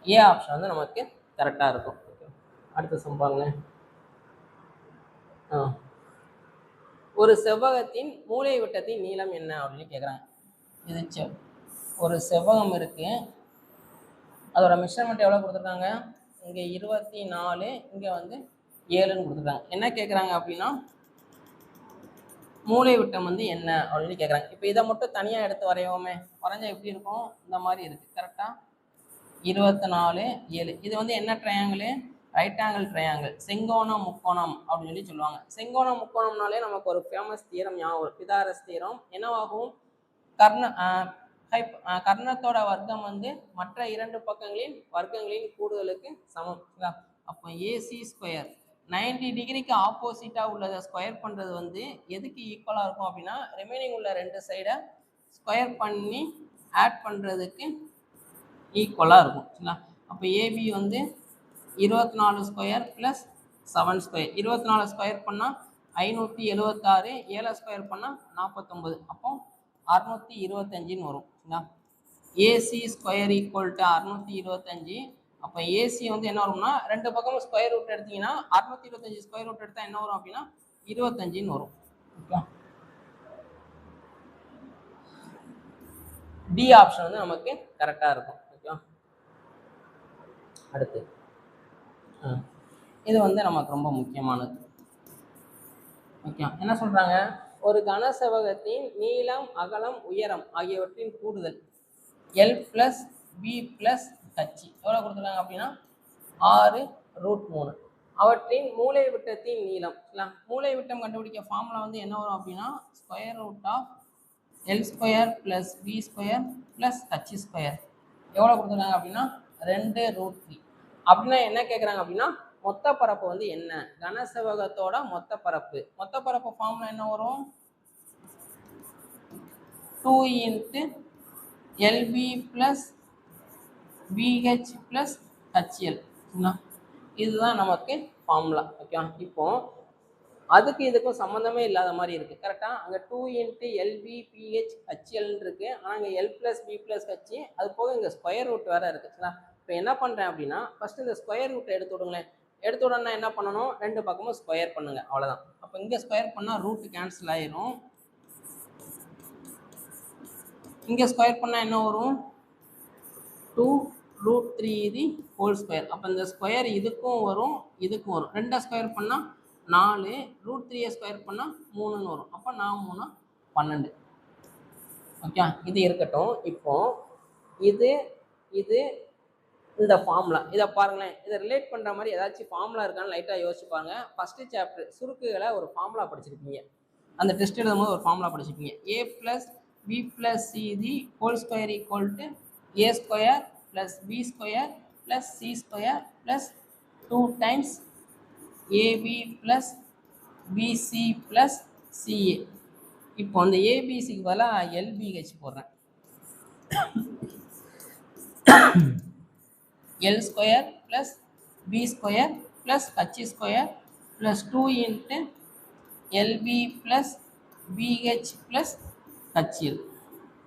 ஏ ஆப்ஷன் வந்து நமக்கு கரெக்டாக இருக்கும். ஓகே, அடுத்த சம் பாருங்க. ஒரு செவ்வகத்தின் மூலை விட்டத்தின் நீளம் என்ன அப்படின்னு கேட்குறாங்க. இது ஒரு செவ்வகம் இருக்கு. அதோட மெஷர்மெண்ட் எவ்வளோ கொடுத்துருக்காங்க இங்கே 24, இங்கே வந்து 7ன்னு கொடுத்துருக்காங்க. என்ன கேட்குறாங்க அப்படின்னா மூலை விட்டம் வந்து என்ன அப்படின்னு கேட்குறாங்க. இப்போ இதை மட்டும் தனியாக எடுத்து வரையோமே. வரைஞ்சா எப்படி இருக்கும் இந்த மாதிரி இருக்குது. கரெக்டாக 24 7. இது வந்து என்ன ட்ரையாங்கிள் ரைட் ஆங்கிள் ட்ரையாங்கிள், செங்கோணம் முக்கோணம் அப்படின்னு சொல்லி சொல்லுவாங்க. செங்கோணம் முக்கோணம்னாலே நமக்கு ஒரு ஃபேமஸ் தியரம் ஞாபகம், பிதாகரஸ் தியரம். என்னவாகும்? கர்ணத்தோட வர்க்கம் வந்து மற்ற இரண்டு பக்கங்களின் வர்க்கங்களின் கூடுதலுக்கு சமம். அப்போ ஏசி ஸ்கொயர் 90 டிகிரிக்கு ஆப்போசிட்டாக உள்ளதை ஸ்கொயர் பண்ணுறது வந்து எதுக்கு ஈக்குவலாக இருக்கும் அப்படின்னா, ரிமைனிங் உள்ள ரெண்டு சைடை ஸ்கொயர் பண்ணி ஆட் பண்ணுறதுக்கு ஈக்குவலாக இருக்கும். சரிங்களா? அப்போ ஏபி வந்து 24 ஸ்கொயர் ப்ளஸ் 7 ஸ்கொயர். 24 ஸ்கொயர் பண்ணால் 576, 7 ஸ்கொயர் பண்ணால் 49, அப்போ 625 வரும். சரிங்களா? AC square equal to 625. அப்போ ஏசி வந்து என்ன வரும்னா, ரெண்டு பக்கமும் ஸ்கொயர் ரூட் எடுத்தீங்கன்னா 625 ஸ்கொயர் ரூட் எடுத்தால் என்ன வரும் அப்படின்னா 25 வரும். ஓகே, டி ஆப்ஷன் வந்து நமக்கு கரெக்டாக இருக்கும். ஓகே, அடுத்து இது வந்து நமக்கு ரொம்ப முக்கியமானது. ஓகே, என்ன சொல்றாங்க? ஒரு கனசெவகத்தின் நீளம், அகலம், உயரம் ஆகியவற்றின் கூடுதல் L plus B plus H எவ்வளோ கொடுத்துருக்காங்க அப்படின்னா 6√3. அவற்றின் மூலை விட்டத்தின் நீளம். மூலை விட்டம் கண்டுபிடிக்க ஃபார்முலா வந்து என்ன வரும் அப்படின்னா, square root of L square plus B square plus H square. எவ்வளோ கொடுத்துருக்காங்க அப்படின்னா 2√3. அப்படின்னா என்ன கேட்குறாங்க அப்படின்னா, மொத்த பரப்பு வந்து என்ன? கனசெவகத்தோட மொத்த பரப்பு. மொத்த பரப்பு ஃபார்முலா என்ன வரும்? 2 × LB + BH + HL. இதுதான் நமக்கு ஃபார்முலா. ஓகே, இப்போ அதுக்கு இதுக்கும் சம்மந்தமே இல்லாத மாதிரி இருக்குது. கரெக்டாக அங்கே 2 × LB PH HL இருக்குது. ஆனால் இங்கே L + B + H, அது போக இங்கே ஸ்கொயர் ரூட் வேறு இருக்குது. இப்போ என்ன பண்ணுறேன் அப்படின்னா, ஃபஸ்ட்டு இந்த ஸ்கொயர் ரூட்டை எடுத்து விடுங்களேன். எடுத்து விடனா என்ன பண்ணணும்? ரெண்டு பக்கமும் ஸ்கொயர் பண்ணுங்க, அவ்வளோதான். அப்போ இங்கே ஸ்கொயர் பண்ணால் ரூட் கேன்சல் ஆயிரும். இங்கே ஸ்கொயர் பண்ணால் என்ன வரும்? 2√3 அப்போ இந்த ஸ்கொயர் இதுக்கும் வரும் இதுக்கும் வரும். 2 ஸ்கொயர் பண்ணால் 4, √3 ஸ்கொயர் பண்ணால் 3ன்னு வரும். அப்போ 4 3 12. ஓகே, இது இருக்கட்டும். இப்போ இது இது இந்த ஃபார்முலா இதை பாருங்களேன். இதை ரிலேட் பண்ணுற மாதிரி ஏதாச்சும் ஃபார்முலா இருக்கான்னு லைட்டாக யோசிச்சு பாருங்க. ஃபஸ்ட்டு சாப்டர் சுருக்குகளை ஒரு ஃபார்முலா படிச்சிருப்பீங்க. அந்த டெஸ்ட் எழுதும்போது ஒரு ஃபார்முலா படிச்சிருப்பீங்க. A + B + C ² = A² + B² + C² + 2 times AB + BC + CA. இப்போ அந்த ஏபிசிக்கு பதிலாக LBH போடுறேன். L² + B² + H² + 2 × LB + BH + HL.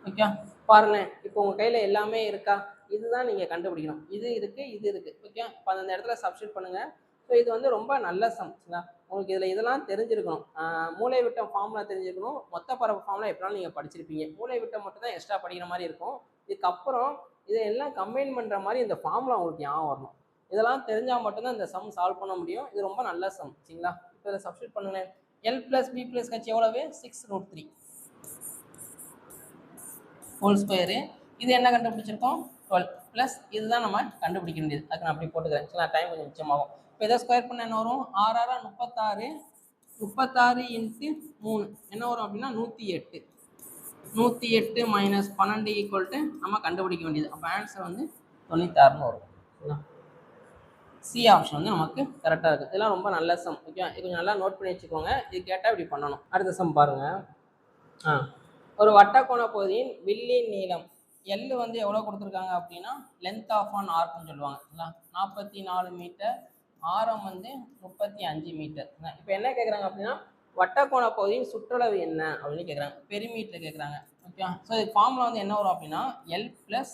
Okay, பாருங்களேன். இப்போ உங்கள் கையில் எல்லாமே இருக்கா? இதுதான் நீங்கள் கண்டுபிடிக்கணும். இது இருக்குது, இது இருக்குது. ஓகே, இப்போ அந்த இடத்துல சப்ஸ்டியூட் பண்ணுங்கள். ஸோ இது வந்து ரொம்ப நல்ல சம். உங்களுக்கு இதில் இதெல்லாம் தெரிஞ்சிருக்கணும். மூளை விட்டம் ஃபார்முலா தெரிஞ்சிருக்கணும். மொத்த பரப்பு ஃபார்முலா எப்படினாலும் நீங்கள் படிச்சிருப்பீங்க. மூளை விட்டம் மட்டும் தான் எக்ஸ்ட்ரா படிக்கிற மாதிரி இருக்கும். இதுக்கப்புறம் இதெல்லாம் கம்பைன் பண்ணுற மாதிரி இந்த ஃபார்முலா உங்களுக்கு ஞாபகம் வரணும். இதெல்லாம் தெரிஞ்சால் மட்டும்தான் இந்த சம் சால்வ் பண்ண முடியும். இது ரொம்ப நல்ல சம். சரிங்களா? இப்போ இதை சப்ஸ்டியூட் பண்ணுங்களேன். L + B + H எவ்வளவு? 6√3 ² இது என்ன கண்டுபிடிச்சிருக்கோம்? 12 ப்ளஸ் இதுதான் நம்ம கண்டுபிடிக்க வேண்டியது. அதுக்கு நான் அப்படி போட்டுக்கிறேன். சரி, டைம் கொஞ்சம் மிச்சமாகும். இப்போ இதை ஸ்கொயர் பண்ண என்ன வரும்? 6 6 36, 36 × 3 என்ன வரும் அப்படின்னா 108. 108 - 12 நம்ம கண்டுபிடிக்க வேண்டியது. அப்போ ஆன்சர் வந்து 96ன்னு வரும். சி ஆப்ஷன் வந்து நமக்கு கரெக்டாக இருக்குது. இதெல்லாம் ரொம்ப நல்ல சம். ஓகே, இது கொஞ்சம் நல்லா நோட் பண்ணி வச்சுக்கோங்க. இது கேட்டால் இப்படி பண்ணணும். அடுத்த சம் பாருங்கள். ஒரு வட்டக்கோண பகுதியின் வில்லின் நீளம் எல் வந்து எவ்வளோ கொடுத்துருக்காங்க அப்படின்னா, லென்த் ஆஃப் ஆன் ஆர்க்னு சொல்லுவாங்க. 44 மீட்டர், ஆரம் வந்து 35 மீட்டர். இப்போ என்ன கேட்குறாங்க அப்படின்னா, வட்டக்கோண பகுதியின் சுற்றளவு என்ன அப்படின்னு கேட்குறாங்க. பெரிமீட்டர் கேட்குறாங்க. ஓகே, ஸோ இது ஃபார்முலா வந்து என்ன வரும் அப்படின்னா, L +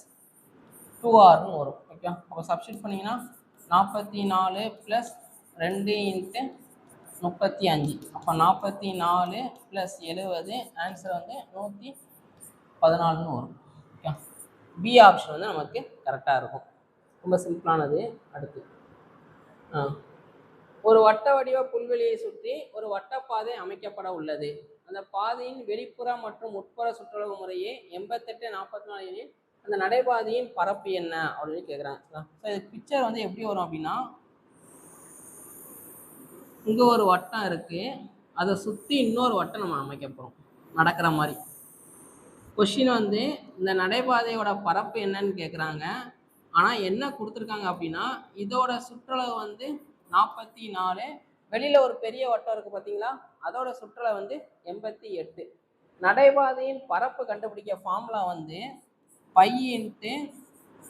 2Rன்னு வரும். ஓகே, அப்போ சப்ஸ்டியூட் பண்ணிங்கன்னா 44 + 2 × 35. அப்போ 44 + 70, ஆன்சர் வந்து 114ன்னு வரும். ஓகே, பி ஆப்ஷன் வந்து நமக்கு கரெக்டாக இருக்கும். ரொம்ப சிம்பிளானது. அடுத்து ஒரு வட்ட வடிவ புல்வெளியை சுற்றி ஒரு வட்டப்பாதை அமைக்கப்பட உள்ளது. அந்த பாதையின் வெளிப்புற மற்றும் உட்புற சுற்றளவு முறையே 88, 44 எனில் அந்த நடைபாதையின் பரப்பு என்ன அப்படின்னு கேட்குறாங்க. ஸோ இது பிக்சர் வந்து எப்படி வரும் அப்படின்னா, இங்கே ஒரு வட்டம் இருக்குது, அதை சுற்றி இன்னொரு வட்டம் நம்ம அமைக்க போகிறோம் நடக்கிற மாதிரி. கொஷின் வந்து இந்த நடைபாதையோட பரப்பு என்னன்னு கேட்குறாங்க. ஆனால் என்ன கொடுத்துருக்காங்க அப்படின்னா இதோட சுற்றளவு வந்து 44, வெளியில் ஒரு பெரிய வட்டம் இருக்குது பார்த்தீங்களா, அதோட சுற்றளவு வந்து 88. நடைபாதையின் பரப்பு கண்டுபிடிக்க ஃபார்முலா வந்து pi into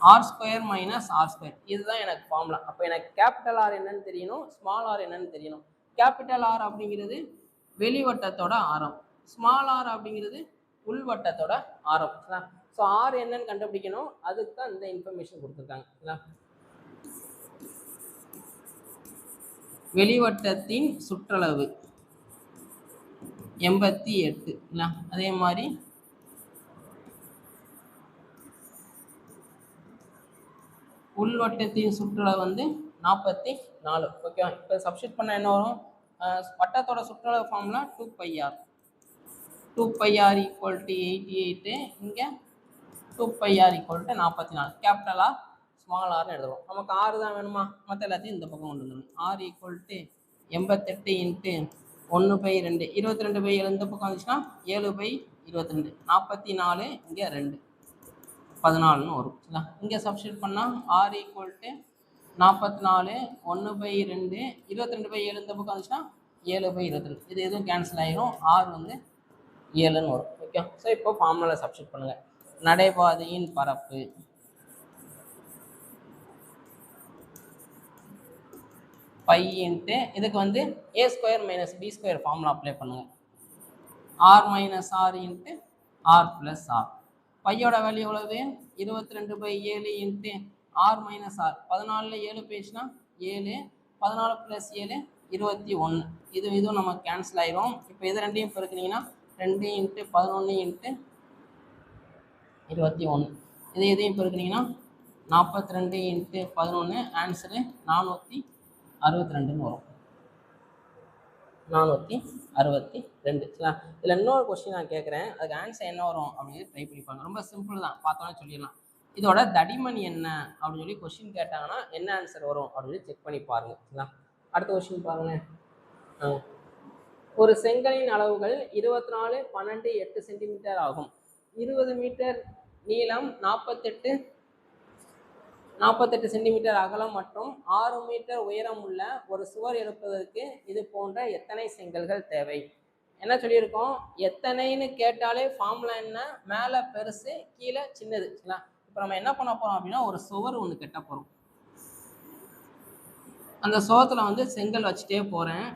r² minus r². இதுதான் எனக்கு ஃபார்முலா. அப்போ எனக்கு கேபிட்டல் ஆர் என்னன்னு தெரியணும், ஸ்மால் ஆர் என்னன்னு தெரியணும். கேபிட்டல் ஆர் அப்படிங்கிறது வெளிவட்டத்தோட ஆரம், ஸ்மால் ஆர் அப்படிங்கிறது உள்வட்டத்தோட ஆரம். ஸோ ஆர் என்னன்னு கண்டுபிடிக்கணும், அதுக்கு தான் இந்த இன்ஃபர்மேஷன் கொடுத்துருக்காங்க. வெளிவட்டத்தின் சுற்றளவு 88. அதே மாதிரி உள்வட்டத்தின் சுற்றளவு வந்து 44. ஓகேவா? இப்போ சப்ஸ்டிட் பண்ண என்ன வரும், வட்டத்தோட சுற்றளவு formula 2πr. 2πr equal to 88. இங்கே 2πr equal to 44. Capital R small ஆர்னு எழுதுவோம். நமக்கு ஆறு தான் வேணுமா, மற்ற எல்லாத்தையும் இந்த பக்கம் கொண்டு வந்துடணும். R equal to 88 into 1/2. 22/7 இந்த பக்கம் வந்துச்சுன்னா 7/22. 44 இங்கே 2 14ன்னு வரும். இங்கே சப்ஸ்டிட் பண்ணால் ஆர் ஈக்குவல் டு 44 1/2. 22/7 இந்த பக்கம் வந்துச்சுன்னா 7/22. இது எதுவும் கேன்சல் ஆகிரும், ஆர் வந்து 7ன்னு வரும். ஓகே. ஸோ இப்போ ஃபார்முலா சப்ஸ்டிட் பண்ணுங்கள். நடைபாதையின் பரப்பு பை இன்ட்டு இதுக்கு வந்து a² minus b² formula apply பண்ணுங்கள். R minus R into R plus R. பையோட வேல்யூ எவ்வளவு, 22/7 இன்ட்டு ஆர் மைனஸ் ஆர். 14ல் 7 போயிடுச்சுன்னா 7, 14 + 7 21. இதுவும் நம்ம கேன்சல் ஆயிரும். இப்போ இது ரெண்டையும் பெருக்குனீங்கன்னா 2 இன்ட்டு 11 இன்ட்டு 21. இதையும் பெருக்குனீங்கன்னா 42 இன்ட்டு 11. ஆன்சரு 462ன்னு வரும். 462. இதில் இன்னொரு கொஸ்டின் நான் கேட்குறேன், அதுக்கு ஆன்சர் என்ன வரும் அப்படின்னு ட்ரை பண்ணிப்பாங்க. ரொம்ப சிம்பிள் தான், பார்த்தோன்னே சொல்லிடலாம். இதோட தடிமன் என்ன அப்படின்னு சொல்லி கொஸ்டின் கேட்டாங்கன்னா என்ன ஆன்சர் வரும் அப்படின்னு செக் பண்ணி பாருங்க. சரிங்களா? அடுத்த கொஸ்டின் பாருங்களேன். ஒரு செங்கலின் அளவுகள் 24, 12, 8 சென்டிமீட்டர் ஆகும். 20 மீட்டர் நீளம், 48 சென்டிமீட்டர் அகலம் மற்றும் 6 மீட்டர் உயரம் உள்ள ஒரு சுவர் எழுப்பதற்கு இது போன்ற எத்தனை செங்கல்கள் தேவை? என்ன சொல்லியிருக்கோம், எத்தனைன்னு கேட்டாலே ஃபார்முலா என்ன, மேலே பெருசு கீழே சின்னது. இப்போ நம்ம என்ன பண்ண போகிறோம் அப்படின்னா ஒரு சுவர் ஒன்று கட்ட போகிறோம். அந்த சுவத்தில் வந்து செங்கல் வச்சுட்டே போகிறேன்.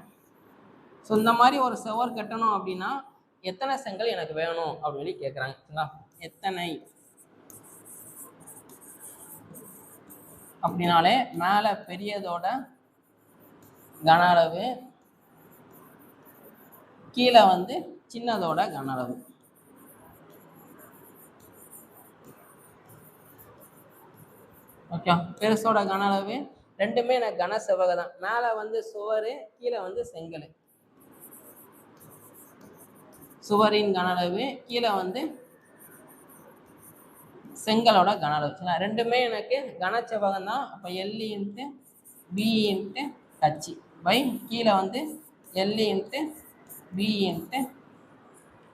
ஸோ இந்த மாதிரி ஒரு சுவர் கட்டணும் அப்படின்னா எத்தனை செங்கல் எனக்கு வேணும் அப்படின்னு சொல்லி கேட்குறாங்க. எத்தனை அப்படின்னாலே மேலே பெரியதோட கன அளவு, கீழே வந்து சின்னதோட கன அளவு. ஓகே. பெருசோட கன அளவு ரெண்டுமே எனக்கு கன செவ்வகை தான். மேலே வந்து சுவர், கீழே வந்து செங்கல். சுவரின் கன அளவு, கீழே வந்து செங்கலோட கன அளவு. ரெண்டுமே எனக்கு கனச்செவ்வகம் தான். அப்போ L into B into H by கீழே வந்து L into B into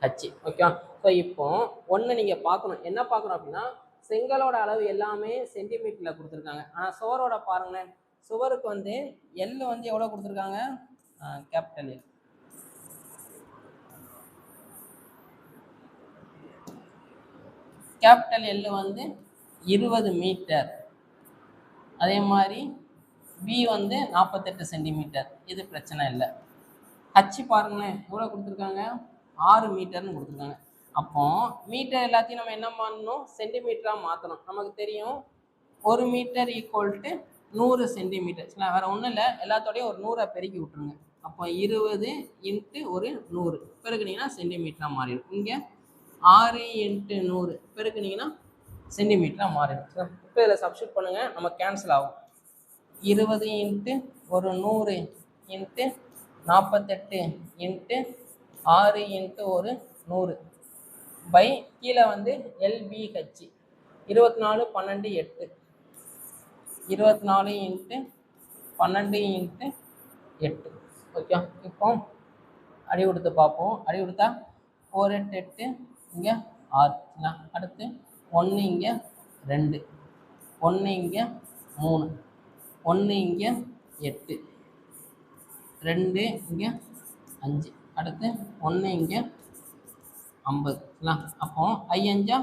H. Okay. So இப்போ ஒன்று நீங்கள் பார்க்கணும், என்ன பார்க்கணும் அப்படின்னா செங்கலோட அளவு எல்லாமே சென்டிமீட்டரில் கொடுத்துருக்காங்க. ஆனால் சுவரோட பாருங்களேன், சுவருக்கு வந்து எல் வந்து எவ்வளோ கொடுத்துருக்காங்க, கேபிட்டல் எல். கேபிட்டல் எல் வந்து 20 மீட்டர். அதே மாதிரி பி வந்து 48 சென்டிமீட்டர். இது பிரச்சனை இல்லை. ஹச் பாருங்களேன் எவ்வளோ கொடுத்துருக்காங்க, 6 மீட்டர்னு கொடுத்துருக்காங்க. அப்போ மீட்டர் எல்லாத்தையும் நம்ம என்ன பண்ணணும், சென்டிமீட்டராக மாற்றணும். நமக்கு தெரியும் 1 மீட்டர் ஈக்குவல் டு 100 சென்டிமீட்டர். வேறு ஒன்றும் இல்லை, எல்லாத்தோடையும் ஒரு 100 பெருக்கி விட்டுருங்க. அப்போ 20 இன்ட்டு ஒரு 100 பெருக்குனீங்கன்னா சென்டிமீட்டராக மாறிடும். இங்கே 6 இன்ட்டு 100 பெருக்குனீங்கன்னா சென்டிமீட்டராக மாறிடும். இப்போ இதில் சப்ஸ்டிட் பண்ணுங்கள், நம்ம கேன்சல் ஆகும். 20 இன்ட்டு ஒரு 100 இன்ட்டு 48 இன்ட்டு 6 இன்ட்டு ஒரு 100 பை கீழே வந்து எல்பிஹெச் 24, 12, 8. 24 into 12 into 8 okay. இப்போ அடி கொடுத்து பார்ப்போம். அடி கொடுத்தா 4 8 8 இங்கே 6 சரிங்களா. அடுத்து 1 இங்கே 2 1 இங்கே 3 1 இங்கே 8 2 இங்கே 5 அடுத்து 1 இங்கே 50 சரிங்களா. அப்போ 5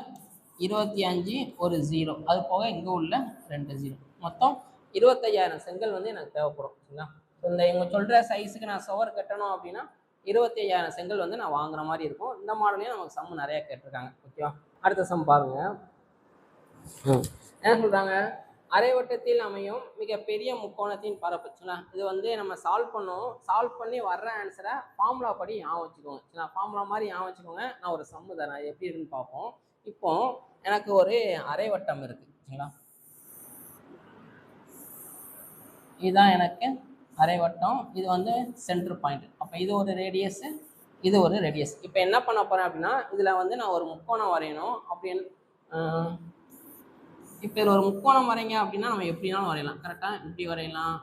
25 ஒரு 0 அது போக இங்கே உள்ள 2 0 மொத்தம் 25,000 செங்கல் வந்து எனக்கு தேவைப்படும் சரிங்களா. இந்த இவங்க சொல்கிற சைஸுக்கு நான் சுவர் கட்டணும் அப்படின்னா 25,000 செங்கல் வந்து நான் வாங்குற மாதிரி இருக்கும். இந்த மாடலையும் நமக்கு சம் நிறைய கேட்டிருக்காங்க. ஓகேவா. அடுத்த சம் பாருங்க. என்ன சொல்றாங்க, அரைவட்டத்தில் அமையும் மிகப்பெரிய முக்கோணத்தின் பரப்பு சரிங்களா. இது வந்து நம்ம சால்வ் பண்ணி வர்ற ஆன்சரை ஃபார்முலா படி ஞாபகம் வச்சுக்கோங்க சரிங்களா. ஃபார்முலா மாதிரி ஞாபகம் வச்சுக்கோங்க. நான் ஒரு சம்மு தரேன், எப்படி இருக்குன்னு பார்ப்போம். இப்போ எனக்கு ஒரு அரைவட்டம் இருக்கு சரிங்களா. இதுதான் எனக்கு அரைவட்டம். இது வந்து சென்டர் பாயிண்ட். அப்போ இது ஒரு ரேடியஸ், இது ஒரு ரேடியஸ். இப்போ என்ன பண்ண போறேன் அப்படின்னா, இதில் வந்து நான் ஒரு முக்கோணம் வரையணும் அப்படின்னு. இப்போ இதில் ஒரு முக்கோணம் வரைங்க அப்படின்னா நம்ம எப்படினாலும் வரையலாம். கரெக்டாக இப்படி வரையலாம்,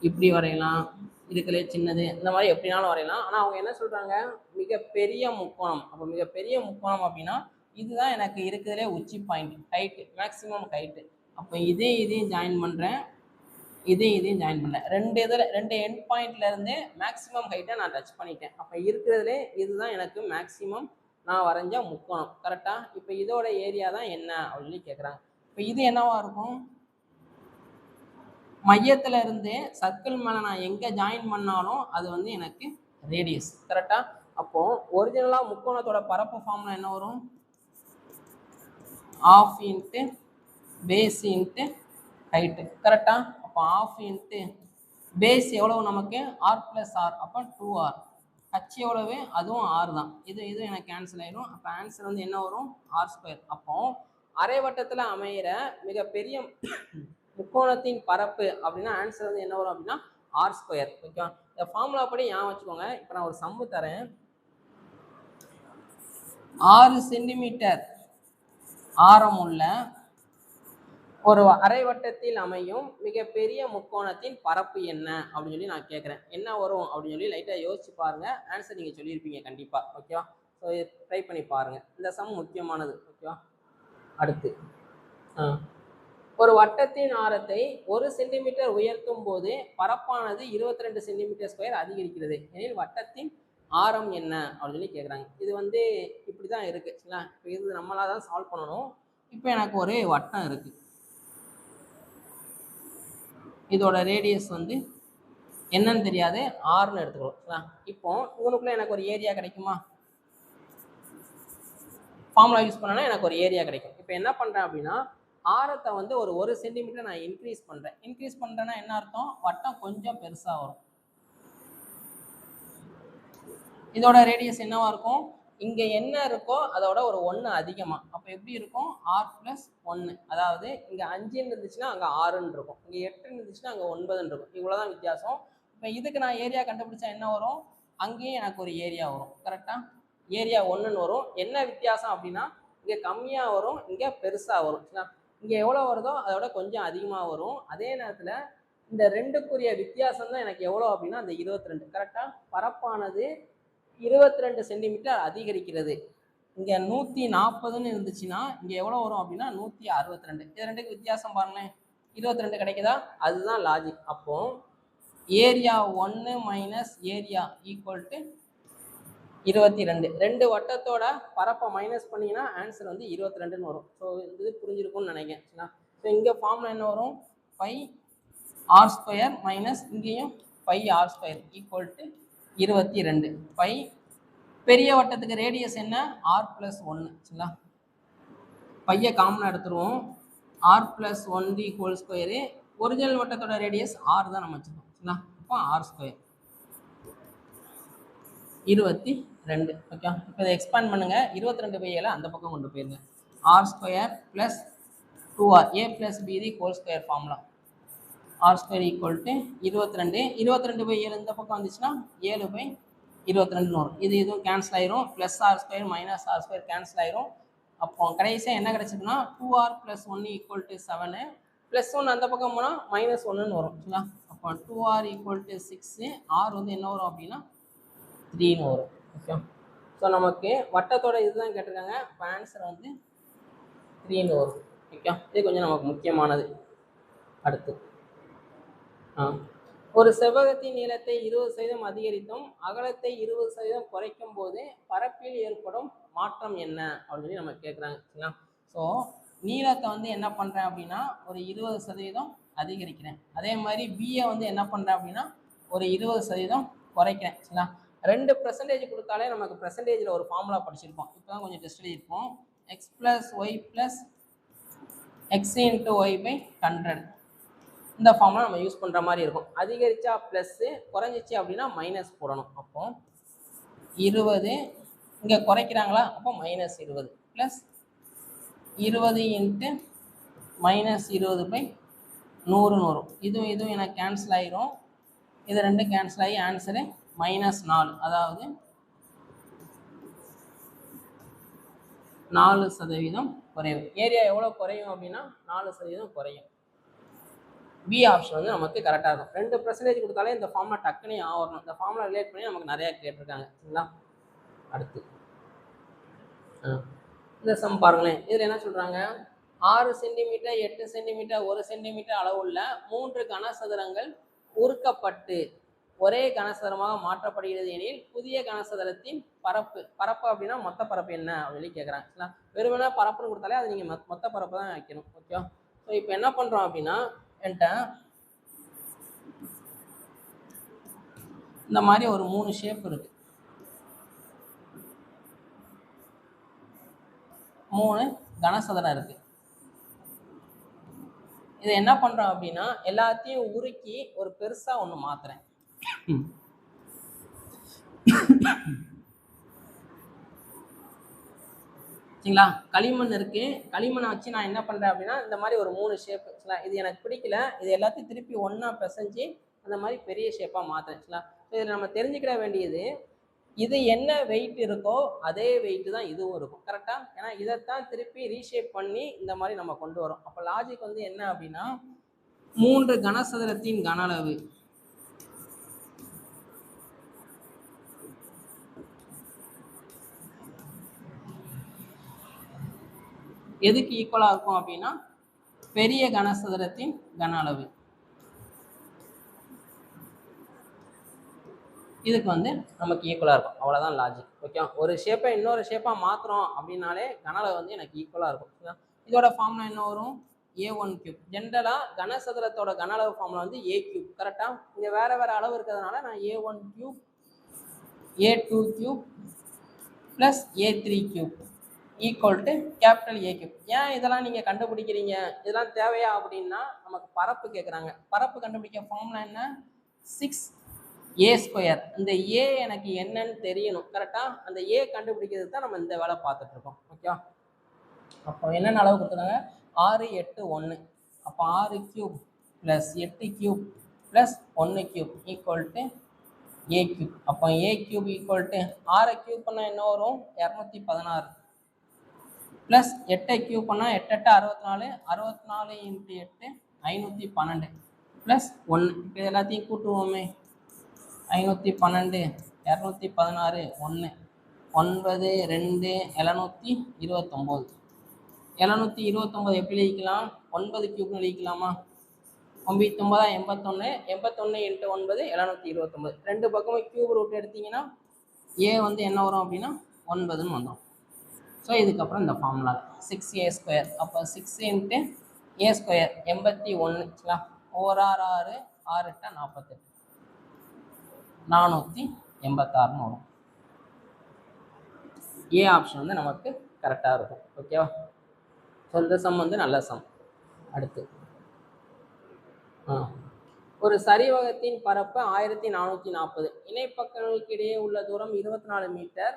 இப்படி வரையலாம், இதுக்குள்ளே சின்னது, இந்த மாதிரி எப்படினாலும் வரையலாம். ஆனால் அவங்க என்ன சொல்கிறாங்க, மிகப்பெரிய முக்கோணம். அப்போ மிகப்பெரிய முக்கோணம் அப்படின்னா இதுதான் எனக்கு இருக்கிறதுலே உச்சி பாயிண்ட், ஹைட்டு, மேக்ஸிமம் ஹைட்டு. அப்போ இதையும் ஜாயின் பண்ணுறேன், இதையும் ஜாயின் பண்ணேன். ரெண்டு எண்ட் பாயிண்ட்லேருந்து மேக்ஸிமம் ஹைட்டை நான் டச் பண்ணிட்டேன். அப்போ இருக்கிறதுலே இதுதான் எனக்கு மேக்ஸிமம் நான் வரைஞ்ச முக்கோணம். கரெக்டாக. இப்போ இதோட ஏரியா தான் என்ன அப்படின்னு கேட்குறாங்க. இப்போ இது என்னவா இருக்கும், மையத்தில் இருந்து சர்க்கிள் மேலே நான் எங்கே ஜாயின் பண்ணாலும் அது வந்து எனக்கு ரேடியஸ். கரெக்டாக. அப்போது ஒரிஜினலாக முக்கோணத்தோட பரப்பு ஃபார்முலா என்ன வரும், ½ இன்ட்டு பேஸ் இன்ட்டு ஹைட்டு. கரெக்டாக. அப்போ ½ இன்ட்டு பேஸ் எவ்வளவு நமக்கு r + r, அப்போ 2r. ஹச் எவ்வளவு, அதுவும் r தான். இது எனக்கு கேன்சல் ஆயிடும். அப்போ ஆன்சர் வந்து என்ன வரும், r². அப்போ அரைவட்டத்தில் அமைகிற மிகப்பெரிய முக்கோணத்தின் பரப்பு அப்படின்னா ஆன்சர் வந்து என்ன வரும் அப்படின்னா r². ஓகே. இந்த ஃபார்முலா படி ஞாபகம் வச்சுக்கோங்க. இப்போ நான் ஒரு சம்மு தரேன். 6 சென்டிமீட்டர் ஆரம் உள்ள ஒரு அரைவட்டத்தில் அமையும் மிகப்பெரிய முக்கோணத்தின் பரப்பு என்ன அப்படின்னு சொல்லி நான் கேட்குறேன். என்ன வரும் அப்படின்னு சொல்லி லைட்டாக யோசிச்சு பாருங்க. ஆன்சர் நீங்கள் சொல்லியிருப்பீங்க கண்டிப்பாக. ஓகேவா. ஸோ ட்ரை பண்ணி பாருங்க. இந்த சம் முக்கியமானது. ஓகேவா. அடுத்து ஒரு வட்டத்தின் ஆரத்தை 1 சென்டிமீட்டர் உயர்த்தும் போது பரப்பானது 22 சென்டிமீட்டர்² அதிகரிக்கிறது எனில் வட்டத்தின் ஆரம் என்ன அப்படின்னு சொல்லி கேட்குறாங்க. இது வந்து இப்படி தான் இருக்குது சரிங்களா. இப்போ இது நம்மளாக தான் சால்வ் பண்ணணும். இப்போ எனக்கு ஒரு வட்டம் இருக்குது, இதோட ரேடியஸ் வந்து என்னன்னு தெரியாது, ஆர்னு எடுத்துக்கிறோம். இப்போ இவனுக்குள்ள எனக்கு ஒரு ஏரியா கிடைக்குமா, ஃபார்முலா யூஸ் பண்ணனா எனக்கு ஒரு ஏரியா கிடைக்கும். இப்போ என்ன பண்ணுறேன் அப்படின்னா, ஆரத்தை வந்து ஒரு 1 சென்டிமீட்டர் நான் இன்க்ரீஸ் பண்ணுறேன். இன்க்ரீஸ் பண்ணுறேன்னா என்ன அர்த்தம், வட்டம் கொஞ்சம் பெருசாக வரும். இதோட ரேடியஸ் என்னவா இருக்கும், இங்கே என்ன இருக்கோ அதோட ஒரு 1 அதிகமாக. அப்போ எப்படி இருக்கும், r+1. அதாவது இங்கே 5 இருந்துச்சுன்னா அங்கே 6 இருக்கும், இங்கே 8 இருந்துச்சுன்னா அங்கே 9 இருக்கும். இவ்வளோதான் வித்தியாசம். இப்போ இதுக்கு நான் ஏரியா கண்டுபிடிச்சா என்ன வரும், அங்கேயும் எனக்கு ஒரு ஏரியா வரும். கரெக்டாக. ஏரியா 1ன்னு வரும். என்ன வித்தியாசம் அப்படின்னா இங்கே கம்மியாக வரும், இங்கே பெருசாக வரும். இங்கே எவ்வளோ வருதோ அதோட கொஞ்சம் அதிகமாக வரும். அதே நேரத்தில் இந்த ரெண்டுக்குரிய வித்தியாசம் தான் எனக்கு எவ்வளோ அப்படின்னா அந்த 22. கரெக்டாக. பரப்பானது 22 சென்டிமீட்டர் அதிகரிக்கிறது. இங்கே 140ன்னு இருந்துச்சுன்னா இங்கே எவ்வளோ வரும் அப்படின்னா 162. இது ரெண்டுக்கு வித்தியாசம் பாருங்களேன், 22 கிடைக்குதா, அதுதான் லாஜிக். அப்போ area 1 minus area equal to 22. ரெண்டு வட்டத்தோட பரப்பை மைனஸ் பண்ணிங்கன்னா ஆன்சர் வந்து 22ன்னு வரும். ஸோ இது புரிஞ்சிருக்கும்னு நினைக்கிறேன். ஸோ இங்கே ஃபார்முலா என்ன வரும், πr² மைனஸ் இங்கேயும் πr² ஈக்குவல் டு 22. பை பெரிய வட்டத்துக்கு ரேடியஸ் என்ன, r+1 சரிங்களா. பையை காமனாக எடுத்துருவோம். r+1 ² ஒரிஜினல் வட்டத்தோட ரேடியஸ் r தான் நம்ம வச்சுருக்கோம் சரிங்களா. அப்போ r². 22. ஓகே. இப்போ இதை எக்ஸ்பேண்ட் பண்ணுங்க. 22/7 அந்த பக்கம் கொண்டு போயிருங்க. r² + 2r a + b ² formula. r² equal to 22. 22/7 இந்த பக்கம் வந்துச்சுன்னா 7/22 வரும். இதுவும் கேன்சல் ஆயிரும். +r² -r² கேன்சல் ஆயிரும். அப்போ கடைசியாக என்ன கிடைச்சதுன்னா 2r + 1 = 7. +1 அந்த பக்கம் போனால் -1ன்னு வரும் சரிங்களா. அப்போ அப்போ 2r = 6, r வந்து என்ன வரும் அப்படின்னா 3ன்னு வரும். ஓகே, ஸோ நமக்கு வட்டத்தோட இதுதான் கேட்டிருக்காங்க. இப்போ ஆன்சர் வந்து 3ன்னு வரும். ஓகே, இது கொஞ்சம் நமக்கு முக்கியமானது. அடுத்து ஒரு செவ்வகத்தின் நீளத்தை 20% அதிகரித்தும் அகலத்தை 20% குறைக்கும் போது பரப்பில் ஏற்படும் மாற்றம் என்ன அப்படின்னு சொல்லி நம்ம கேட்குறாங்க. சரிங்களா? ஸோ நீளத்தை வந்து என்ன பண்ணுறேன் அப்படின்னா ஒரு 20% அதிகரிக்கிறேன். அதே மாதிரி பிஏ வந்து என்ன பண்ணுறேன் அப்படின்னா ஒரு 20% குறைக்கிறேன். சரிங்களா? 2% கொடுத்தாலே நமக்கு பெர்சன்டேஜில் ஒரு ஃபார்முலா படிச்சிருப்போம். இப்போ தான் கொஞ்சம் test எழுதியிருப்போம். x + y + x × y/100 இந்த ஃபார்முலா நம்ம யூஸ் பண்ணுற மாதிரி இருக்கும். அதிகரிச்சா ப்ளஸ்ஸு, குறைஞ்சிச்சு அப்படின்னா மைனஸ் போடணும். அப்போ 20 இங்கே குறைக்கிறாங்களா, அப்போ -20 ப்ளஸ் 20 × -20/100 வரும். இதுவும் எனக்கு கேன்சல் ஆகிரும். இது ரெண்டும் கேன்சல் ஆகி ஆன்சரு -4, அதாவது 4% குறையும். ஏரியா எவ்வளோ குறையும் அப்படின்னா 4% குறையும். பி ஆப்ஷன் வந்து நமக்கு கரெக்டாக இருக்கும். 2% கொடுத்தாலே இந்த ஃபார்முலா டக்குனே ஆகணும். இந்த ஃபார்முலா ரிலேட் பண்ணி நமக்கு நிறையா கேட்டிருக்காங்க. சரிங்களா? அடுத்து இந்த சம் பாருங்களேன். இதில் என்ன சொல்கிறாங்க, 6 சென்டிமீட்டர், 8 சென்டிமீட்டர், 1 சென்டிமீட்டர் அளவுள்ள 3 கனசதுரங்கள் உருக்கப்பட்டு ஒரே கனசதுரமாக மாற்றப்படுகிறது எனில் புதிய கனசதுரத்தின் பரப்பு அப்படின்னா மொத்த பரப்பு என்ன அப்படின்னு கேட்குறாங்க. சரிங்களா? வெறுமனே பரப்புன்னு கொடுத்தாலே அது நீங்கள் மொத்த பரப்பு தான் வைக்கணும். ஓகே, ஸோ இப்போ என்ன பண்ணுறோம் அப்படின்னா என்கிட்ட இந்த மாதிரி ஒரு 3 ஷேப் இருக்கு. 3 கனசதுரம் இருக்கு. இதை என்ன பண்றோம் அப்படின்னா எல்லாத்தையும் உருக்கி ஒரு பெருசா ஒன்று மாத்துறேன். சரிங்களா? களிமண் இருக்கு. களிமண்ணை வச்சு நான் என்ன பண்றேன் அப்படின்னா இந்த மாதிரி ஒரு 3 ஷேப். இது எனக்கு பிடிக்கல. இது எல்லாத்தையும் திருப்பி ஒன்னா பிசைஞ்சு அந்த மாதிரி பெரிய ஷேப்பா மாத்துறேன். இதில் நம்ம தெரிஞ்சுக்கிட வேண்டியது, இது என்ன வெயிட் இருக்கோ அதே வெயிட் தான் இதுவும் இருக்கும். கரெக்டா? ஏன்னா இதைத்தான் திருப்பி ரீஷேப் பண்ணி இந்த மாதிரி நம்ம கொண்டு வரோம். அப்போ லாஜிக் வந்து என்ன அப்படின்னா 3 கனசதுரத்தின் கன அளவு எதுக்கு ஈக்குவலா இருக்கும் அப்படின்னா பெரிய கனசதுரத்தின் கன அளவு. இதுக்கு வந்து நமக்கு ஈக்குவலாக இருக்கும். அவ்வளோதான் லாஜிக். ஓகே, ஒரு ஷேப்பை இன்னொரு ஷேப்பாக மாற்றுறோம் அப்படின்னாலே கன அளவு வந்து எனக்கு ஈக்குவலாக இருக்கும். இதோட ஃபார்முலா என்ன வரும்? A1³ ஜென்ரலாக கனசதுரத்தோட கன அளவு ஃபார்முலா வந்து A³ கரெக்டாக. இங்கே வேறு வேறு அளவு இருக்கிறதுனால நான் A1³ A2³ + A3³ = A3. ஏன் இதெல்லாம் நீங்கள் கண்டுபிடிக்கிறீங்க? இதெல்லாம் தேவையா அப்படின்னா நமக்கு பரப்பு கேட்குறாங்க. பரப்பு கண்டுபிடிக்க ஃபார்முலா என்ன? 6a². இந்த ஏ எனக்கு என்னன்னு தெரியணும். கரெக்டாக? அந்த ஏ கண்டுபிடிக்கிறது தான் நம்ம இந்த வேலை பார்த்துட்டு இருக்கோம். ஓகே, அப்போ என்னென்ன அளவு கொடுத்துருக்காங்க? 6, 8, 1. அப்போ 6³ + 8³ + 1³ = A³. அப்போ A³ = 6 கியூப் பண்ணால் என்ன வரும்? 216 ப்ளஸ் 8 கியூப் பண்ணால் 8 8 64, 64 × 8 512 ப்ளஸ் 1. இப்போ எல்லாத்தையும் கூட்டுவோமே. 512 216 1 9 2 729. 729 எப்படி எழுதிக்கலாம்? 9 கியூப்னு எழுதிக்கலாமா? 9 9 81 81 × 9 729. ரெண்டு பக்கமும் கியூப் ரூட் எடுத்தீங்கன்னா ஏ வந்து என்ன வரும் அப்படின்னா 9ன்னு வந்துடும். ஸோ இதுக்கப்புறம் இந்த ஃபார்முலா 6a². அப்போ 6 × a², 81. 4 6 6 6 8 48 486ன்னு வரும். ஏ ஆப்ஷன் வந்து நமக்கு கரெக்டாக இருக்கும். ஓகேவா? ஸோ இந்த சம் வந்து நல்ல சம். அடுத்து ஒரு சரிவகத்தின் பரப்பு 1440. இணைப்பக்கங்களுக்கு இடையே உள்ள தூரம் 24 மீட்டர்.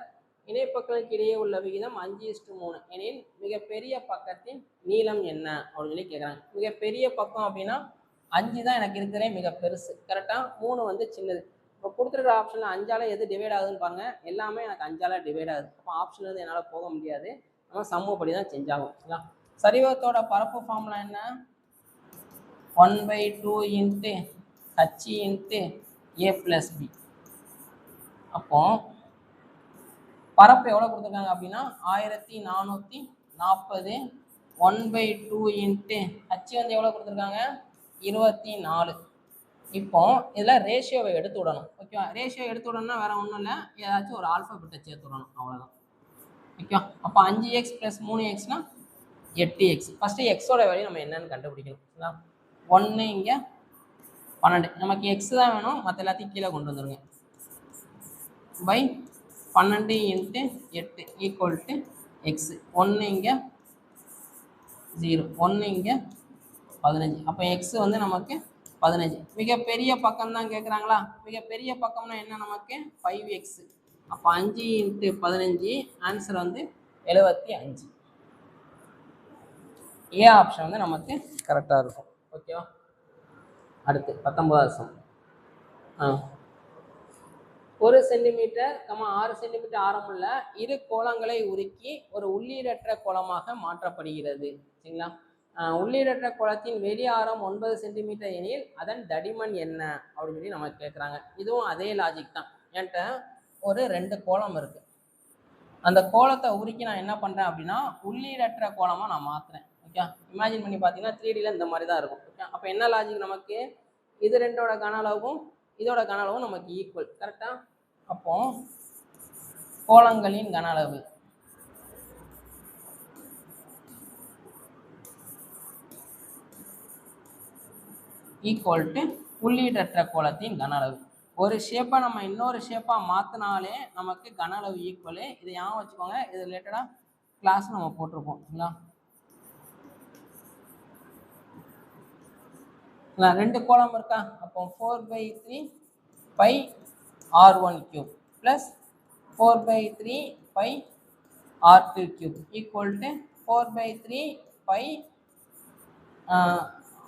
இணைப்பக்கங்களுக்கு இடையே உள்ள விகிதம் 5:3 எனில் மிகப்பெரிய பக்கத்தின் நீளம் என்ன அப்படின்னு சொல்லி கேட்குறாங்க. மிகப்பெரிய பக்கம் அப்படின்னா 5 தான் எனக்கு இருக்கிறதே மிக பெருசு. கரெக்டாக? 3 வந்து சின்னது. இப்போ கொடுத்துருக்க ஆப்ஷனில் 5ஆல் எது டிவைட் ஆகுதுன்னு பாருங்கள். எல்லாமே எனக்கு 5ஆல் டிவைட் ஆகுது. அப்போ ஆப்ஷன் வந்து என்னால் போக முடியாது. நம்ம சமூகப்படி தான் செஞ்சாகும். சரிங்களா? சரிவகத்தோட பரப்பு ஃபார்முலா என்ன? 1/2 × ஹச் இன்ட்டு ஏ ப்ளஸ் பி. அப்போ பரப்பு எவ்வளோ கொடுத்துருக்காங்க அப்படின்னா 1440 1/2 இன்ட்டு ஹச் வந்து எவ்வளோ கொடுத்துருக்காங்க 24. இப்போ இதில் ரேஷியோவை எடுத்து விடணும். ஓகேவா? ரேஷியோ எடுத்து விடணும்னா வேறு ஒன்றும் இல்லை, ஏதாச்சும் ஒரு ஆல்ஃபாபெட்டை சேர்த்து விடணும், அவ்வளோதான். ஓகேவா? அப்போ 5x + 3xனா 8x. ஃபஸ்ட்டு எக்ஸோட வேல்யூ நம்ம என்னன்னு கண்டுபிடிக்கணும். 1 இங்கே 12. நமக்கு எக்ஸ் தான் வேணும், மற்ற எல்லாத்தையும் கீழே கொண்டு வந்துடுங்க. Pi 12 into 8 equal to X. 1 இங்கே 0, 1 இங்கே 15. அப்போ எக்ஸ் வந்து நமக்கு 15. மிகப்பெரிய பக்கம் தான் கேட்குறாங்களா? மிகப்பெரிய பக்கம்னா என்ன? நமக்கு 5x. அப்போ 5 இன்ட்டு 15 ஆன்சர் வந்து 75. ஏ ஆப்ஷன் வந்து நமக்கு கரெக்டாக இருக்கும். ஓகேவா? அடுத்து 19வது சம். 1 சென்டிமீட்டர் 6 சென்டிமீட்டர் ஆரமுள்ள இரு கோளங்களை உருக்கி ஒரு உள்ளீடற்ற கோளமாக மாற்றப்படுகிறது. சரிங்களா? உள்ளீடற்ற கோளத்தின் வெளி ஆரம் 9 சென்டிமீட்டர் எனில் அதன் தடிமன் என்ன அப்படின்னு சொல்லி நமக்கு கேட்குறாங்க. இதுவும் அதே லாஜிக் தான். என்கிட்ட ஒரு 2 கோளம் இருக்கு. அந்த கோளத்தை உருக்கி நான் என்ன பண்ணுறேன் அப்படின்னா உள்ளீடற்ற கோளமாக நான் மாற்றுறேன். ஓகே, இமேஜின் பண்ணி பார்த்தீங்கன்னா 3Dல இந்த மாதிரி தான் இருக்கும். ஓகே, அப்போ என்ன லாஜிக்? நமக்கு இது ரெண்டோட கன அளவும் இதோட கன அளவும் நமக்கு ஈக்குவல். கரெக்டா? அப்போ கோளங்களின் கன அளவு ஈக்குவல் டு உள்ளீடற்ற கோளத்தின் கன அளவு. ஒரு ஷேப்பை நம்ம இன்னொரு ஷேப்பாக மாற்றினாலே நமக்கு கன அளவு ஈக்குவலு. இதை ஞாபகம் வச்சுக்கோங்க. இது ரிலேட்டடாக கிளாஸ் நம்ம போட்டிருப்போம். சரிங்களா? 2 கோளம் இருக்கா? அப்போ 4/3 pi r1³ plus 4/3 pi r2³ equal to 4/3 pi